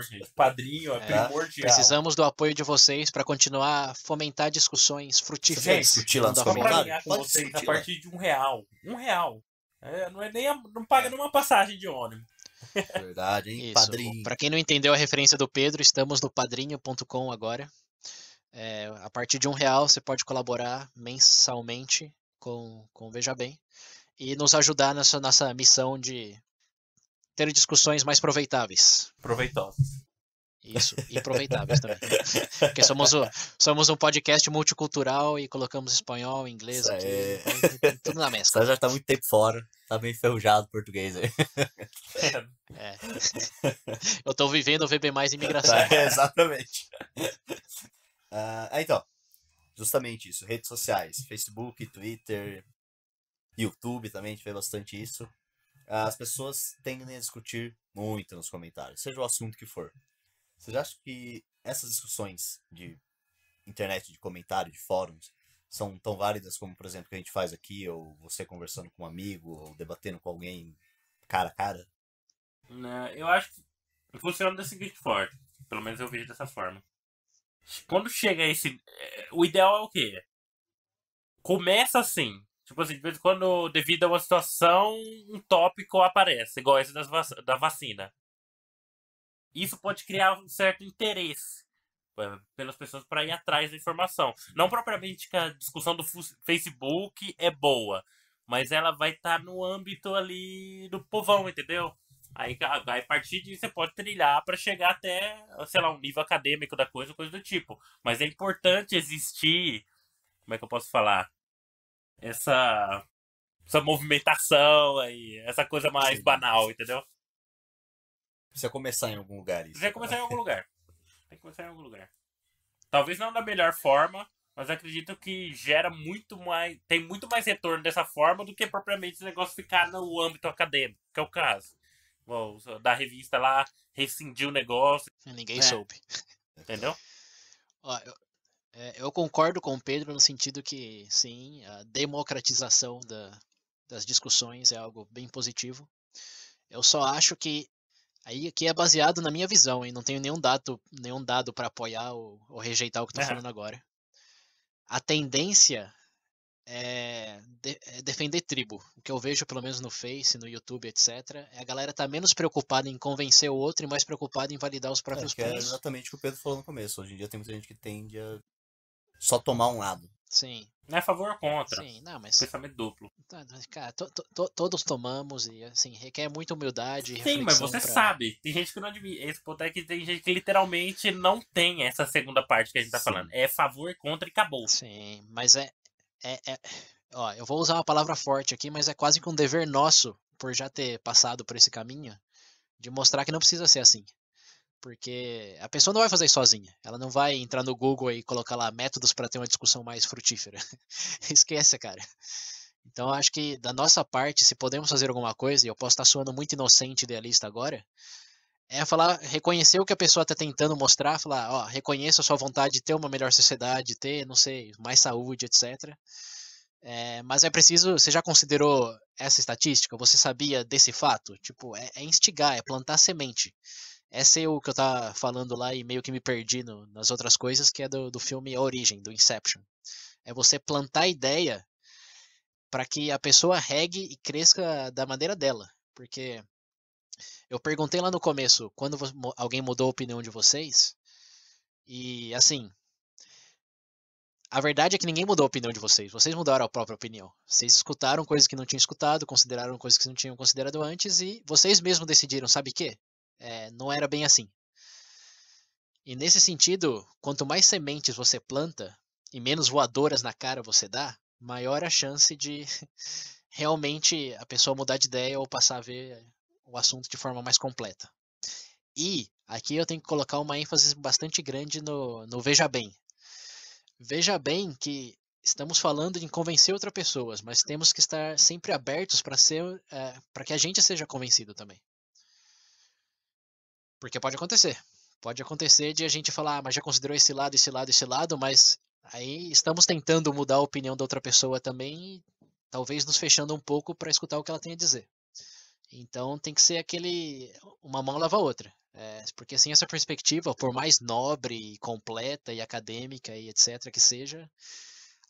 gente. Padrinho é primordial. Precisamos do apoio de vocês para continuar a fomentar discussões frutíferas. Você quer discutir lá nos Só pra comentários? alinhar com vocês, a partir de R$1. R$1. Não é nem não paga nenhuma passagem de ônibus. Verdade, hein? Isso. Padrinho. Pra quem não entendeu a referência do Pedro, estamos no padrinho.com agora. A partir de R$1 você pode colaborar mensalmente com Veja Bem e nos ajudar nessa nossa missão de ter discussões mais proveitáveis. Proveitosas. Isso, e aproveitáveis também. Porque somos um podcast multicultural e colocamos espanhol, inglês aqui, tudo na mescla. Você já tá muito tempo fora, tá bem enferrujado o português aí. Eu tô vivendo o VB mais imigração. Exatamente. Então, justamente isso, redes sociais, Facebook, Twitter, YouTube também, a gente vê bastante isso. As pessoas tendem a discutir muito nos comentários, seja o assunto que for. Vocês acham que essas discussões de internet, de comentário, de fóruns, são tão válidas como, por exemplo, que a gente faz aqui, ou você conversando com um amigo, ou debatendo com alguém cara a cara? Eu acho que funciona da seguinte forma. Pelo menos eu vejo dessa forma. Quando chega esse... O ideal é o quê? Começa assim. Tipo assim, de vez em quando, devido a uma situação, um tópico aparece, igual esse da vacina. Isso pode criar um certo interesse pelas pessoas para ir atrás da informação. Não propriamente que a discussão do Facebook é boa, mas ela vai estar no âmbito ali do povão, entendeu? Aí a partir disso você pode trilhar para chegar até, sei lá, um nível acadêmico da coisa do tipo. Mas é importante existir, como é que eu posso falar? Essa movimentação aí, essa coisa mais banal, entendeu? Precisa começar em algum lugar isso. Precisa começar em algum lugar. Tem que começar em algum lugar. Talvez não da melhor forma, mas acredito que gera muito mais. Tem muito mais retorno dessa forma do que propriamente esse negócio ficar no âmbito acadêmico, que é o caso. Bom, da revista lá, rescindiu o negócio. Ninguém soube. Entendeu? Ó, eu concordo com o Pedro no sentido que, sim, a democratização das discussões é algo bem positivo. Eu só acho que Aí aqui é baseado na minha visão, hein? Não tenho nenhum dado para apoiar ou rejeitar o que eu tô falando agora. A tendência é defender tribo. O que eu vejo, pelo menos no Face, no YouTube, etc., é a galera tá menos preocupada em convencer o outro e mais preocupada em validar os próprios Que é pontos. exatamente o que o Pedro falou no começo. Hoje em dia tem muita gente que tende a só tomar um lado. Sim. Não é a favor ou contra. Sim, não, mas. Pensamento duplo. Cara, todos tomamos e, assim, requer muita humildade e Sim, reflexão. mas você sabe. Tem gente que não admite. Esse ponto é que tem gente que literalmente não tem essa segunda parte que a gente tá falando. É favor, contra e acabou. Sim, mas ó, eu vou usar uma palavra forte aqui, mas é quase que um dever nosso, por já ter passado por esse caminho, de mostrar que não precisa ser assim. Porque a pessoa não vai fazer isso sozinha. Ela não vai entrar no Google e colocar lá métodos para ter uma discussão mais frutífera. Esquece, cara. Então eu acho que da nossa parte, se podemos fazer alguma coisa, e eu posso estar soando muito inocente e idealista agora, é falar, reconhecer o que a pessoa está tentando mostrar, falar, ó, reconheça a sua vontade de ter uma melhor sociedade, ter, não sei, mais saúde, etc. Mas é preciso, você já considerou essa estatística? Você sabia desse fato? Tipo, é instigar, é plantar semente. Essa é o que eu tava falando lá e meio que me perdi nas outras coisas, que é do filme A Origem, do Inception. É você plantar ideia para que a pessoa regue e cresça da maneira dela. Porque eu perguntei lá no começo, quando alguém mudou a opinião de vocês, e assim, a verdade é que ninguém mudou a opinião de vocês. Vocês mudaram a própria opinião. Vocês escutaram coisas que não tinham escutado, consideraram coisas que não tinham considerado antes e vocês mesmos decidiram, sabe o quê? Não era bem assim. E nesse sentido, quanto mais sementes você planta e menos voadoras na cara você dá, maior a chance de realmente a pessoa mudar de ideia ou passar a ver o assunto de forma mais completa. E aqui eu tenho que colocar uma ênfase bastante grande no veja bem. Veja bem que estamos falando de convencer outras pessoas, mas temos que estar sempre abertos para que a gente seja convencido também. Porque pode acontecer. Pode acontecer de a gente falar, mas já considerou esse lado, mas aí estamos tentando mudar a opinião da outra pessoa também e talvez nos fechando um pouco para escutar o que ela tem a dizer. Então tem que ser uma mão lava a outra. Porque sem essa perspectiva, por mais nobre, completa e acadêmica e etc que seja,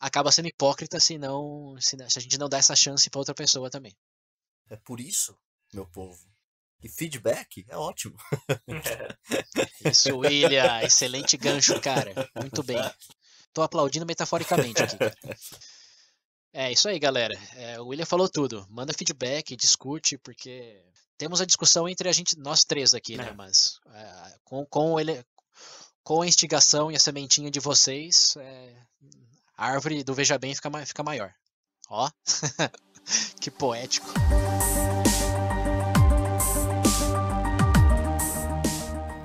acaba sendo hipócrita se a gente não dá essa chance para outra pessoa também. É por isso, meu povo, que feedback é ótimo. Isso, William, excelente gancho, cara. Muito bem. Tô aplaudindo metaforicamente aqui, cara. É isso aí, galera. O William falou tudo. Manda feedback, discute, porque temos a discussão entre nós três aqui, né? Mas com a instigação e a sementinha de vocês, a árvore do Veja Bem fica maior. Ó, que poético.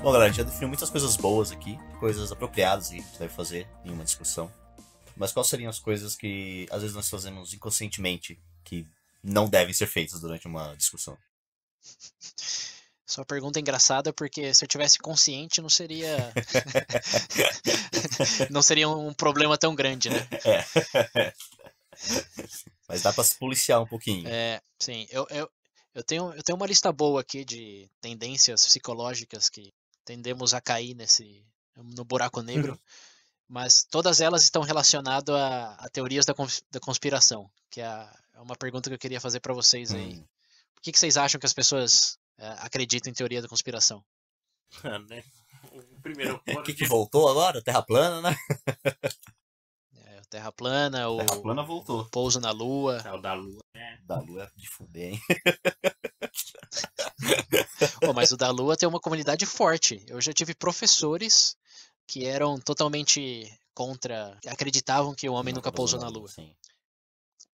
Bom, galera, a gente já definiu muitas coisas boas aqui, coisas apropriadas que a gente deve fazer em uma discussão. Mas quais seriam as coisas que às vezes nós fazemos inconscientemente que não devem ser feitas durante uma discussão? Sua pergunta é engraçada porque se eu tivesse consciente não seria não seria um problema tão grande, né? Mas dá pra se policiar um pouquinho. Sim, eu tenho uma lista boa aqui de tendências psicológicas que tendemos a cair no buraco negro. Mas todas elas estão relacionadas a teorias da conspiração, que é uma pergunta que eu queria fazer para vocês aí. Por que vocês acham que as pessoas acreditam em teoria da conspiração? Primeiro, o que voltou agora? Terra plana, né? Terra plana, Terra plana voltou. Pouso na Lua. O da Lua. Da Lua é de fuder, hein? Mas o da Lua tem uma comunidade forte. Eu já tive professores que eram totalmente contra, acreditavam que o homem nunca pousou na Lua. Sim.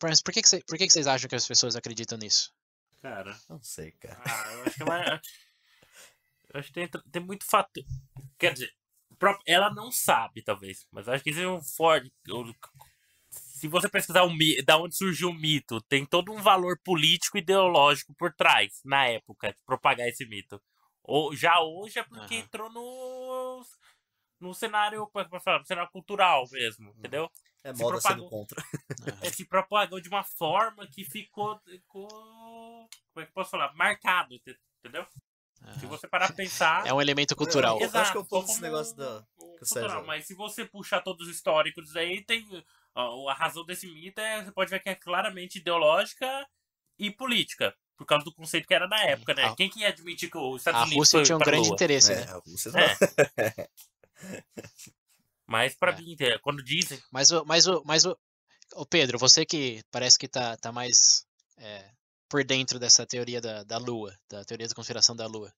Mas por que vocês acham que as pessoas acreditam nisso? Cara, não sei, cara. Eu acho que eu acho que tem muito fator. Quer dizer, ela não sabe, talvez, mas eu acho que isso é um forte. Se você pesquisar da onde surgiu o mito, tem todo um valor político e ideológico por trás, na época, de propagar esse mito. Já hoje é porque entrou no cenário, no cenário cultural mesmo, entendeu? Moda sendo contra. Se propagou de uma forma que ficou como é que eu posso falar? Marcado, entendeu? Se você parar pra pensar... É um elemento cultural. Eu acho que é um Exato, pouco só esse negócio como que o César... cultural, mas se você puxar todos os históricos aí, tem a razão desse mito você pode ver que é claramente ideológica e política, por causa do conceito que era na época, né? Quem que ia admitir que os Estados A Unidos Rússia foi tinha um pra grande Lua? interesse, né? a Rússia É. Mas pra É. mim, quando dizem... Ô Pedro, você que parece que tá mais por dentro dessa teoria da Lua, da teoria da conspiração da Lua,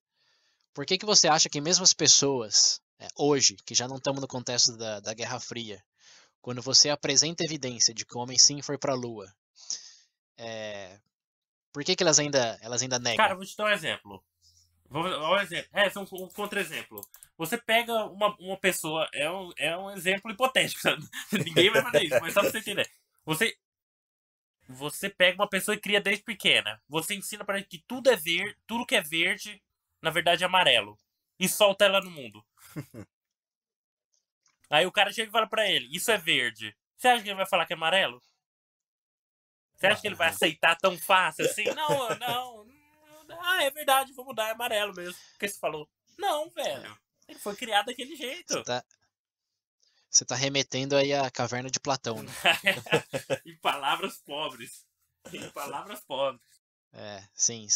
por que você acha que mesmo as pessoas, hoje, que já não estamos no contexto da Guerra Fria, quando você apresenta evidência de que o homem sim foi pra Lua, por que elas ainda negam? Cara, vou te dar um exemplo. Um exemplo. Esse é um contra-exemplo. Você pega uma pessoa, é um exemplo hipotético, sabe? Ninguém vai fazer isso, mas só pra você entender. Você pega uma pessoa e cria desde pequena. Você ensina pra ela que tudo é verde, tudo que é verde, na verdade é amarelo. E solta ela no mundo. Aí o cara chega e fala pra ele, isso é verde. Você acha que ele vai falar que é amarelo? Você acha que ele vai aceitar tão fácil assim? Não. Ah, é verdade, vou mudar, é amarelo mesmo. O que você falou? Não, velho. Ele foi criado daquele jeito. Você tá remetendo aí à caverna de Platão, né? Em palavras pobres. Sim.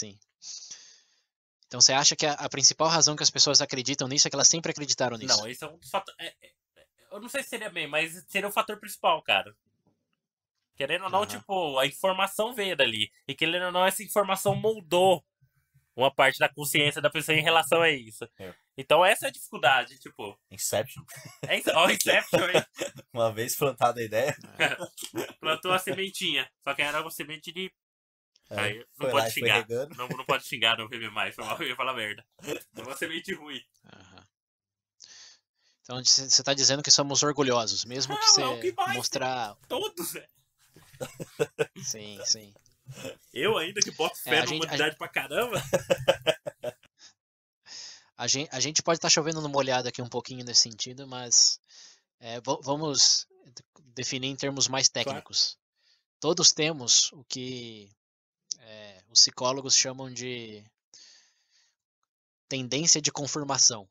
Então você acha que a principal razão que as pessoas acreditam nisso é que elas sempre acreditaram nisso? Não, esse é um dos fatores. Eu não sei se seria bem, mas seria o fator principal, cara. Querendo ou não, tipo, a informação veio dali. E querendo ou não, essa informação moldou uma parte da consciência da pessoa em relação a isso. Então essa é a dificuldade, tipo... Inception. Inception, hein? Uma vez plantada a ideia. Plantou a sementinha. Só que era uma semente de... Aí, não lá pode e foi xingar. regando. Não pode xingar, não beber mais. Eu ia falar merda. É uma semente ruim. Então você tá dizendo que somos orgulhosos, mesmo que você mostrar... Todos, velho. Sim. Eu ainda que boto fé na humanidade pra caramba. A gente pode estar chovendo numa olhada aqui um pouquinho nesse sentido, mas vamos definir em termos mais técnicos. Claro. Todos temos o que os psicólogos chamam de tendência de confirmação,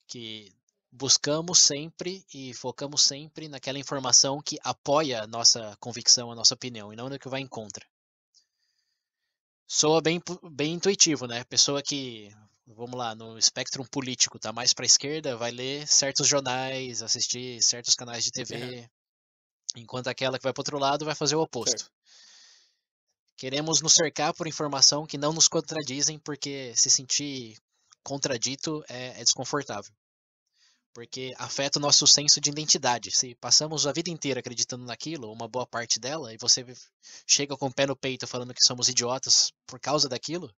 que buscamos sempre e focamos sempre naquela informação que apoia a nossa convicção, a nossa opinião, e não no que vai em contra. Soa bem intuitivo, né? Pessoa que, vamos lá, no espectro político, tá mais para a esquerda, vai ler certos jornais, assistir certos canais de TV, enquanto aquela que vai para outro lado vai fazer o oposto. Certo. Queremos nos cercar por informação que não nos contradizem, porque se sentir contradito é desconfortável. Porque afeta o nosso senso de identidade. Se passamos a vida inteira acreditando naquilo, uma boa parte dela, e você chega com o pé no peito falando que somos idiotas por causa daquilo,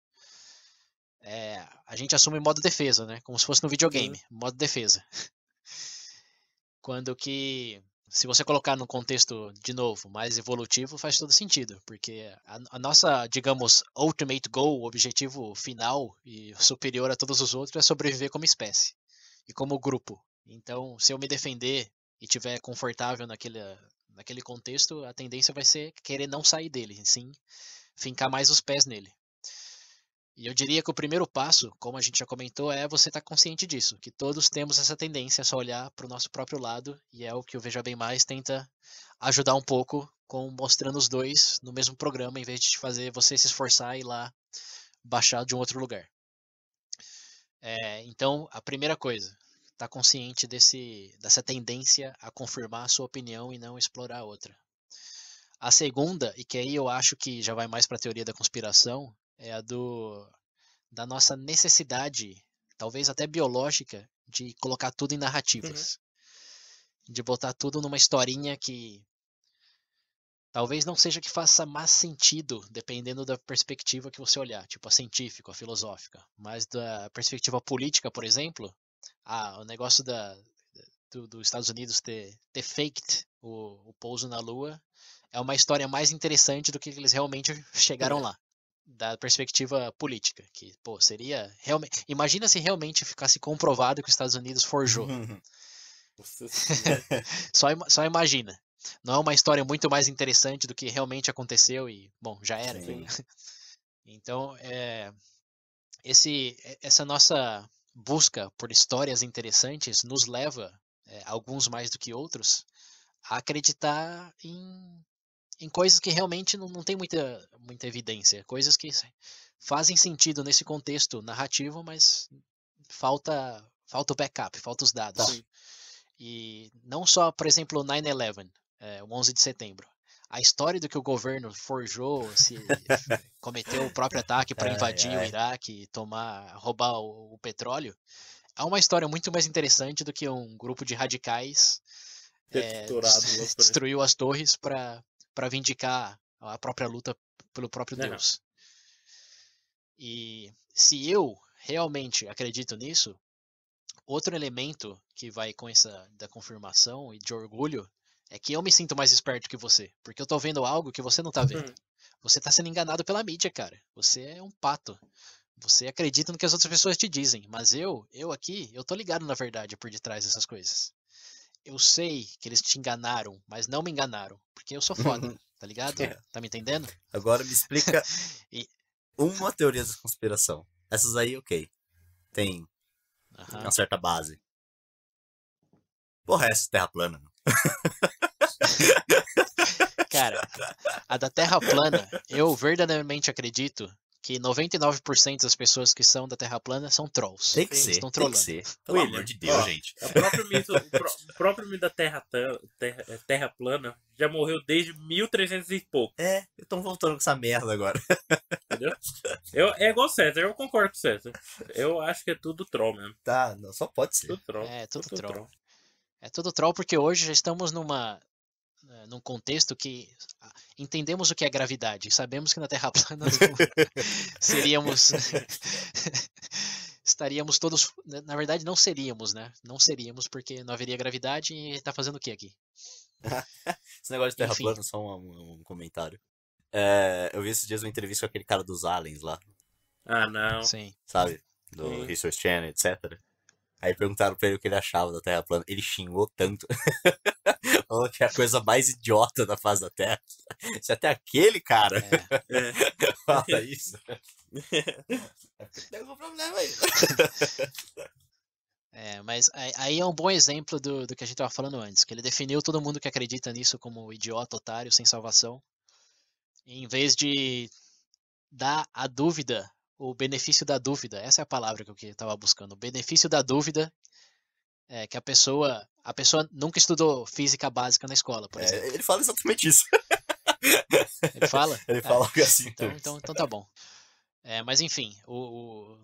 a gente assume modo defesa, né? Como se fosse no videogame, modo defesa. Quando que, se você colocar num contexto, de novo, mais evolutivo, faz todo sentido. Porque a nossa, digamos, ultimate goal, o objetivo final e superior a todos os outros é sobreviver como espécie. E como grupo. Então, se eu me defender e estiver confortável naquele contexto, a tendência vai ser querer não sair dele, sim fincar mais os pés nele. E eu diria que o primeiro passo, como a gente já comentou, é você estar consciente disso, que todos temos essa tendência a só olhar para o nosso próprio lado, e é o que o Veja Bem Mais tenta ajudar um pouco, com mostrando os dois no mesmo programa, em vez de fazer você se esforçar e ir lá baixar de um outro lugar. Então, a primeira coisa, estar consciente dessa tendência a confirmar a sua opinião e não explorar a outra. A segunda, e que aí eu acho que já vai mais para a teoria da conspiração, é a da nossa necessidade, talvez até biológica, de colocar tudo em narrativas. De botar tudo numa historinha que talvez não seja que faça mais sentido, dependendo da perspectiva que você olhar, tipo a científica, a filosófica. Mas da perspectiva política, por exemplo, o negócio dos Estados Unidos ter faked o pouso na Lua é uma história mais interessante do que eles realmente chegaram lá. Da perspectiva política, que, pô, seria realmente... Imagina se realmente ficasse comprovado que os Estados Unidos forjou. Só imagina. Não é uma história muito mais interessante do que realmente aconteceu e, bom, já era. Então, essa nossa busca por histórias interessantes nos leva, alguns mais do que outros, a acreditar em coisas que realmente não tem muita evidência, coisas que fazem sentido nesse contexto narrativo, mas falta o backup, falta os dados. Tá. Sim. E não só, por exemplo, o 9/11, o 11 de setembro. A história do que o governo forjou, se cometeu o próprio ataque para Ai, invadir o ai. Iraque, roubar o petróleo, é uma história muito mais interessante do que um grupo de radicais Ter estourado lá por aí. destruiu as torres para vindicar a própria luta pelo próprio Aham. Deus. E se eu realmente acredito nisso, outro elemento que vai com essa da confirmação e de orgulho é que eu me sinto mais esperto que você, porque eu tô vendo algo que você não tá vendo. Você tá sendo enganado pela mídia, cara. Você é um pato. Você acredita no que as outras pessoas te dizem, mas eu aqui, eu tô ligado na verdade por detrás dessas coisas. Eu sei que eles te enganaram, mas não me enganaram, porque eu sou foda, tá ligado? É. Tá me entendendo? Agora me explica E- uma teoria da conspiração. Essas aí, ok. Tem Aham. uma certa base. Porra, essa terra plana. Meu. Cara, a da Terra plana, eu verdadeiramente acredito que 99% das pessoas que são da Terra plana são trolls. Tem que Eles ser, estão tem que trollando. ser. Pelo William, amor de Deus, ó, gente. O próprio mito da terra plana já morreu desde 1300 e pouco, É, estão voltando com essa merda agora. entendeu? É igual o César, eu concordo com o César. Eu acho que é tudo troll mesmo. Tá, não, só pode ser. Tudo troll. É, tudo troll. É tudo troll porque hoje já estamos num contexto que entendemos o que é gravidade. Sabemos que na Terra plana seríamos estaríamos todos, na verdade não seríamos, né? Não seríamos porque não haveria gravidade e tá fazendo o que aqui? Esse negócio de terra Enfim. plana, só um comentário. Eu vi esses dias uma entrevista com aquele cara dos aliens lá, Ah, não. Sim. sabe? Do Sim. History Channel, etc. Aí perguntaram pra ele o que ele achava da Terra plana. Ele xingou tanto. Falou que é a coisa mais idiota da face da Terra. Se até aquele cara É. fala isso. Tem algum problema aí. Mas aí é um bom exemplo do que a gente estava falando antes, que ele definiu todo mundo que acredita nisso como idiota, otário, sem salvação, em vez de dar a dúvida, o benefício da dúvida, essa é a palavra que eu estava buscando, o benefício da dúvida é que a pessoa nunca estudou física básica na escola, por exemplo. Ele fala exatamente isso. Ele fala? Ele fala algo assim. Então tá bom. Mas enfim,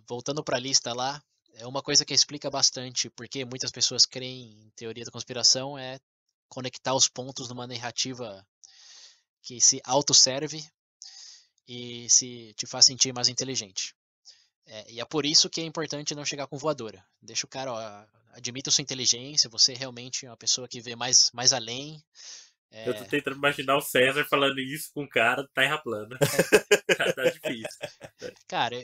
voltando para a lista lá, é uma coisa que explica bastante porque muitas pessoas creem em teoria da conspiração é conectar os pontos numa narrativa que se autosserve e se te faz sentir mais inteligente. E é por isso que é importante não chegar com voadora. Deixa o cara, ó, admita sua inteligência, você realmente é uma pessoa que vê mais além. Eu tô tentando imaginar o César falando isso com um cara da terra plana. Tá difícil. Cara,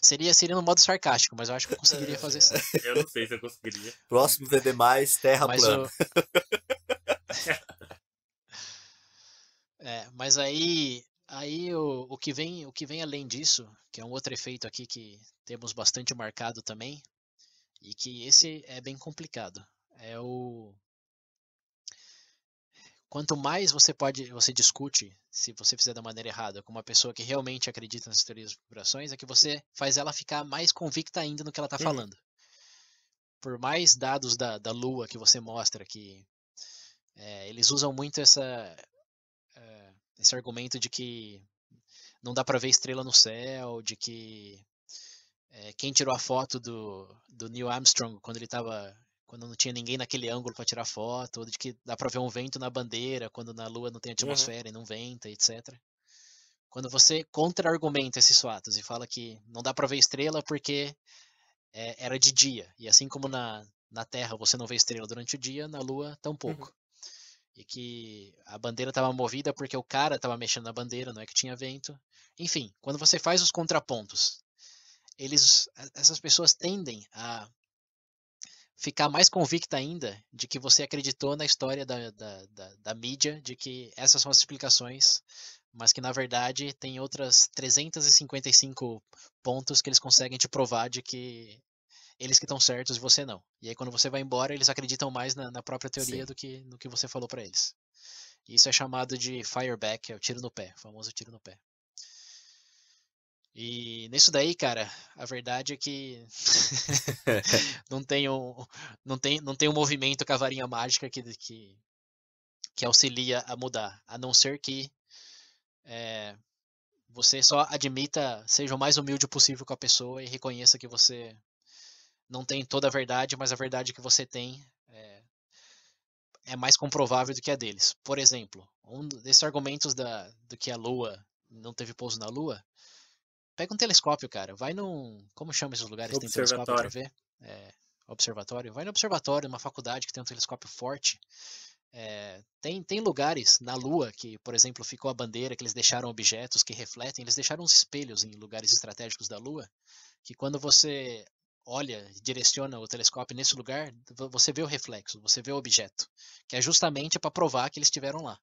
seria no modo sarcástico, mas eu acho que eu conseguiria fazer isso. Eu não sei se eu conseguiria. Próximo VD+, Terra Mas plana. Mas aí o que vem além disso, que é um outro efeito aqui que temos bastante marcado também, e que esse é bem complicado, é quanto mais você discute, se você fizer da maneira errada, com uma pessoa que realmente acredita nas teorias das conspirações, é que você faz ela ficar mais convicta ainda no que ela está falando. Por mais dados da Lua que você mostra que eles usam muito esse argumento de que não dá para ver estrela no céu, de que quem tirou a foto do Neil Armstrong quando não tinha ninguém naquele ângulo para tirar foto, de que dá para ver um vento na bandeira quando na Lua não tem atmosfera e não venta, etc. Quando você contra-argumenta esses fatos e fala que não dá para ver estrela porque era de dia, e assim como na Terra você não vê estrela durante o dia, na Lua tampouco. E que a bandeira estava movida porque o cara estava mexendo na bandeira, não é que tinha vento. Enfim, quando você faz os contrapontos, essas pessoas tendem a ficar mais convicta ainda de que você acreditou na história da mídia, de que essas são as explicações mas que na verdade tem outras 355 pontos que eles conseguem te provar de que eles que estão certos e você não. E aí quando você vai embora, eles acreditam mais na própria teoria Sim. do que no que você falou pra eles. E isso é chamado de fireback, é o tiro no pé, o famoso tiro no pé. E nisso daí, cara, a verdade é que não tem um movimento com a varinha mágica que auxilia a mudar, a não ser que você só admita, seja o mais humilde possível com a pessoa e reconheça que você não tem toda a verdade, mas a verdade que você tem é mais comprovável do que a deles. Por exemplo, um desses argumentos do que a Lua não teve pouso na Lua, pega um telescópio, cara, vai num... Como chama esses lugares que tem telescópio pra ver? Observatório. Vai no observatório, numa faculdade que tem um telescópio forte. Tem lugares na Lua que, por exemplo, ficou a bandeira, que eles deixaram objetos que refletem, eles deixaram uns espelhos em lugares estratégicos da Lua, que quando você olha, direciona o telescópio nesse lugar, você vê o reflexo, você vê o objeto, que é justamente para provar que eles estiveram lá.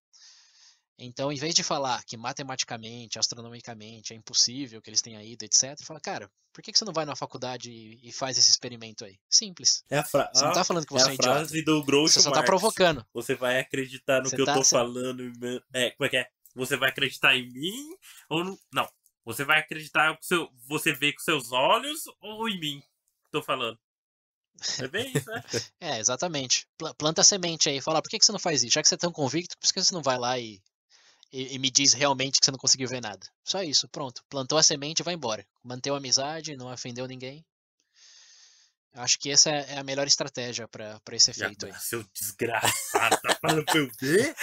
Então, em vez de falar que matematicamente, astronomicamente é impossível que eles tenham ido, etc., fala, cara, por que você não vai na faculdade e faz esse experimento aí? Simples. Você não tá falando que você é idiota. frase do Groucho Você só Marx. tá provocando. Você vai acreditar no Você que eu tá- tô você- falando. Como é que é? Você vai acreditar em mim ou não? Não. Você vai acreditar você vê com seus olhos ou em mim? Tô falando. É bem isso, né? Exatamente. Planta a semente aí. Fala, por que você não faz isso? Já que você é tão convicto, por que você não vai lá e me diz realmente que você não conseguiu ver nada? Só isso, pronto. Plantou a semente e vai embora. Manteve a amizade, não ofendeu ninguém. Eu acho que essa é a melhor estratégia pra esse efeito aí. Seu desgraçado, tá falando pra eu ver?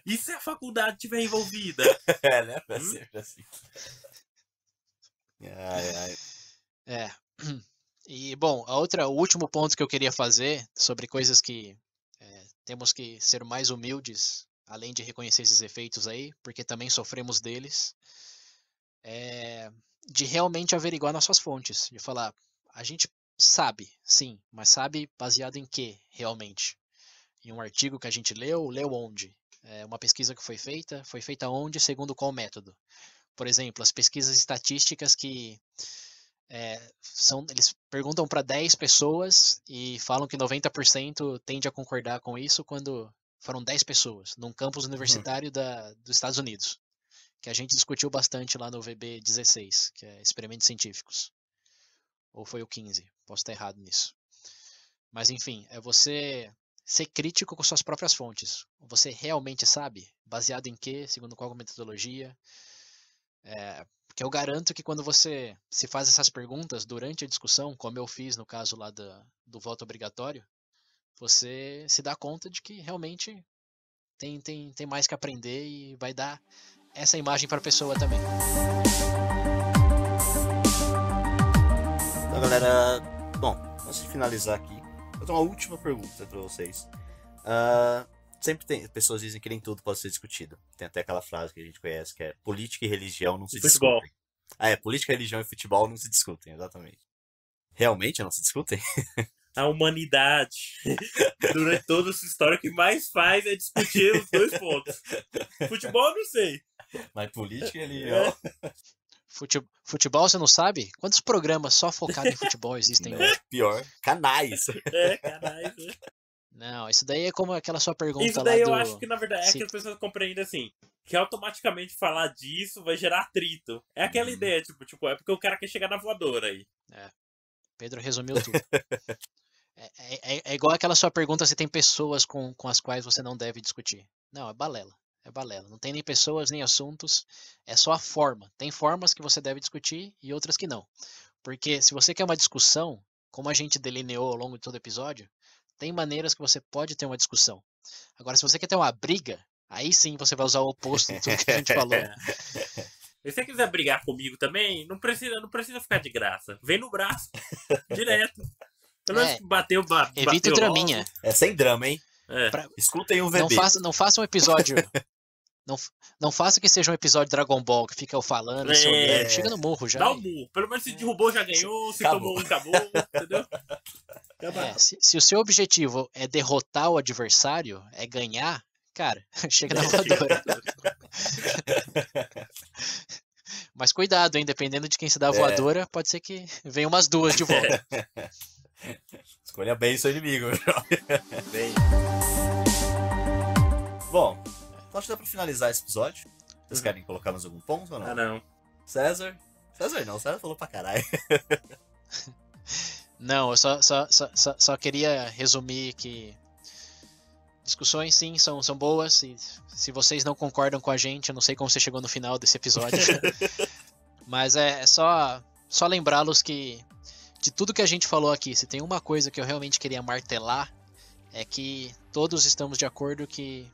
E se a faculdade tiver envolvida? Né? Vai sempre assim. Ai. E, bom, o último ponto que eu queria fazer sobre coisas que temos que ser mais humildes, além de reconhecer esses efeitos aí, porque também sofremos deles, é de realmente averiguar nossas fontes, de falar, a gente sabe, sim, mas sabe baseado em quê, realmente? Em um artigo que a gente leu onde? Uma pesquisa que foi feita onde, segundo qual método? Por exemplo, as pesquisas estatísticas que eles perguntam para 10 pessoas e falam que 90% tende a concordar com isso quando foram 10 pessoas, num campus universitário dos Estados Unidos, que a gente discutiu bastante lá no VB16, que é Experimentos Científicos. Ou foi o 15, posso estar errado nisso. Mas enfim, é você ser crítico com suas próprias fontes. Você realmente sabe? Baseado em quê? Segundo qual metodologia? Porque eu garanto que quando você se faz essas perguntas durante a discussão, como eu fiz no caso lá do voto obrigatório, você se dá conta de que realmente tem mais que aprender e vai dar essa imagem para a pessoa também. Então, galera, bom, antes de finalizar aqui, eu tenho uma última pergunta para vocês. Sempre tem pessoas que dizem que nem tudo pode ser discutido. Tem até aquela frase que a gente conhece, que é política e religião não se Futebol. discutem. Política, religião e futebol não se discutem, exatamente. Realmente não se discutem? A humanidade, durante toda essa história, o que mais faz é discutir os dois pontos. Futebol, eu não sei. Mas política e religião... Futebol, você não sabe? Quantos programas só focados em futebol existem hoje? Pior, canais. Caralho. Não, isso daí é como aquela sua pergunta Isso lá daí do... eu acho que, na verdade, é que as pessoas compreendem assim, que automaticamente falar disso vai gerar atrito. É aquela ideia, tipo, é porque o cara quer chegar na voadora aí. Pedro resumiu tudo. É igual aquela sua pergunta se tem pessoas com as quais você não deve discutir. Não, é balela. É balela. Não tem nem pessoas, nem assuntos. É só a forma. Tem formas que você deve discutir e outras que não. Porque se você quer uma discussão, como a gente delineou ao longo de todo o episódio, tem maneiras que você pode ter uma discussão. Agora, se você quer ter uma briga, aí sim você vai usar o oposto de tudo que a gente falou. E se você quiser brigar comigo também, não precisa ficar de graça. Vem no braço. Direto. Pelo menos bateu Evita o draminha. logo. É sem drama, hein? Escutem o VB. Não faça um episódio... Não faça que seja um episódio de Dragon Ball que fica eu falando, se olhando. Chega no murro já. Dá um murro. Pelo menos se derrubou, já ganhou. Se tomou um, acabou. Entendeu? Se o seu objetivo é derrotar o adversário, é ganhar, cara, chega na voadora. cuidado, hein? Dependendo de quem se dá a voadora, pode ser que venha umas duas de volta. Escolha bem seu inimigo, meu jovem. Bem, Bom, então acho que dá pra finalizar esse episódio. Vocês querem colocar mais algum ponto ou não? ah, não. César? César não, César falou pra caralho. Não, eu só queria resumir que discussões, sim, são boas. E se vocês não concordam com a gente, eu não sei como você chegou no final desse episódio. Mas é só lembrá-los que de tudo que a gente falou aqui, se tem uma coisa que eu realmente queria martelar, é que todos estamos de acordo que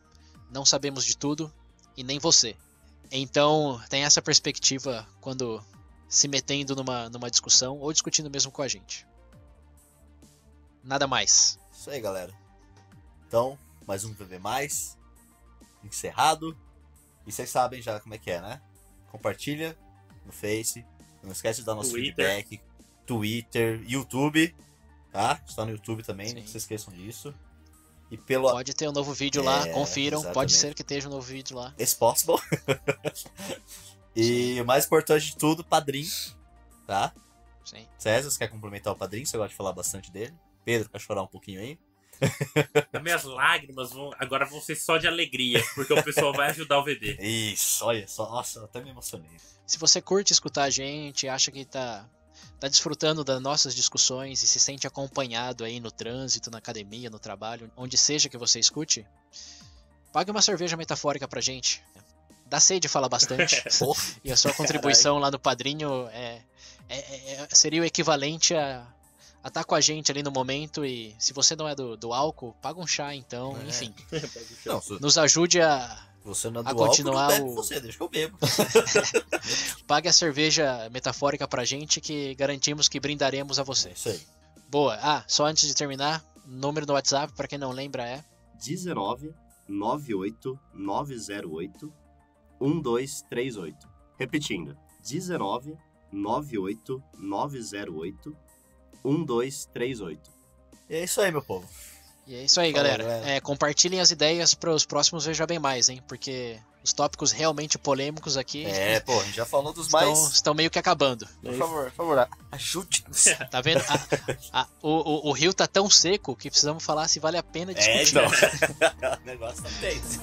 não sabemos de tudo, e nem você. Então, tem essa perspectiva quando se metendo numa discussão, ou discutindo mesmo com a gente. Nada mais. Isso aí, galera. Então, mais um VV+, encerrado. E vocês sabem já como é que é, né? Compartilha no Face. Não esquece de dar nosso Twitter. feedback. Twitter, YouTube. Tá? Está no YouTube também, não Sim. se esqueçam disso. E pelo... Pode ter um novo vídeo lá, confiram. exatamente. Pode ser que esteja um novo vídeo lá. It's possible. E o mais importante de tudo, padrinho. Tá? Sim. César, você quer complementar o padrinho? Você gosta de falar bastante dele? Pedro, quer chorar um pouquinho aí? As minhas lágrimas agora vão ser só de alegria, porque o pessoal vai ajudar o VD. Isso, olha só. Nossa, eu até me emocionei. Se você curte escutar a gente, acha que tá desfrutando das nossas discussões e se sente acompanhado aí no trânsito, na academia, no trabalho, onde seja que você escute, pague uma cerveja metafórica pra gente. Dá sede fala bastante. E a sua contribuição lá no padrinho seria o equivalente a estar com a gente ali no momento. E se você não é do álcool, paga um chá então, enfim. Não, se Nos ajude a você não é do a álcool, continuar não bebe o- você, deixa que eu bebo. pague a cerveja metafórica pra gente que garantimos que brindaremos a É você. isso aí. Boa. Só antes de terminar, número no WhatsApp, pra quem não lembra, é 19 98 908 1238. Repetindo, 19 98 908 1238. E é isso aí, meu povo. E é isso aí, Falou, galera. galera. Compartilhem as ideias para os próximos Veja Bem Mais, hein? Porque os tópicos realmente polêmicos aqui Pô, a gente já falou dos mais. estão meio que acabando. Por favor, ajude-nos. Tá vendo? O rio tá tão seco que precisamos falar se vale a pena discutir. Então. O negócio tá tenso.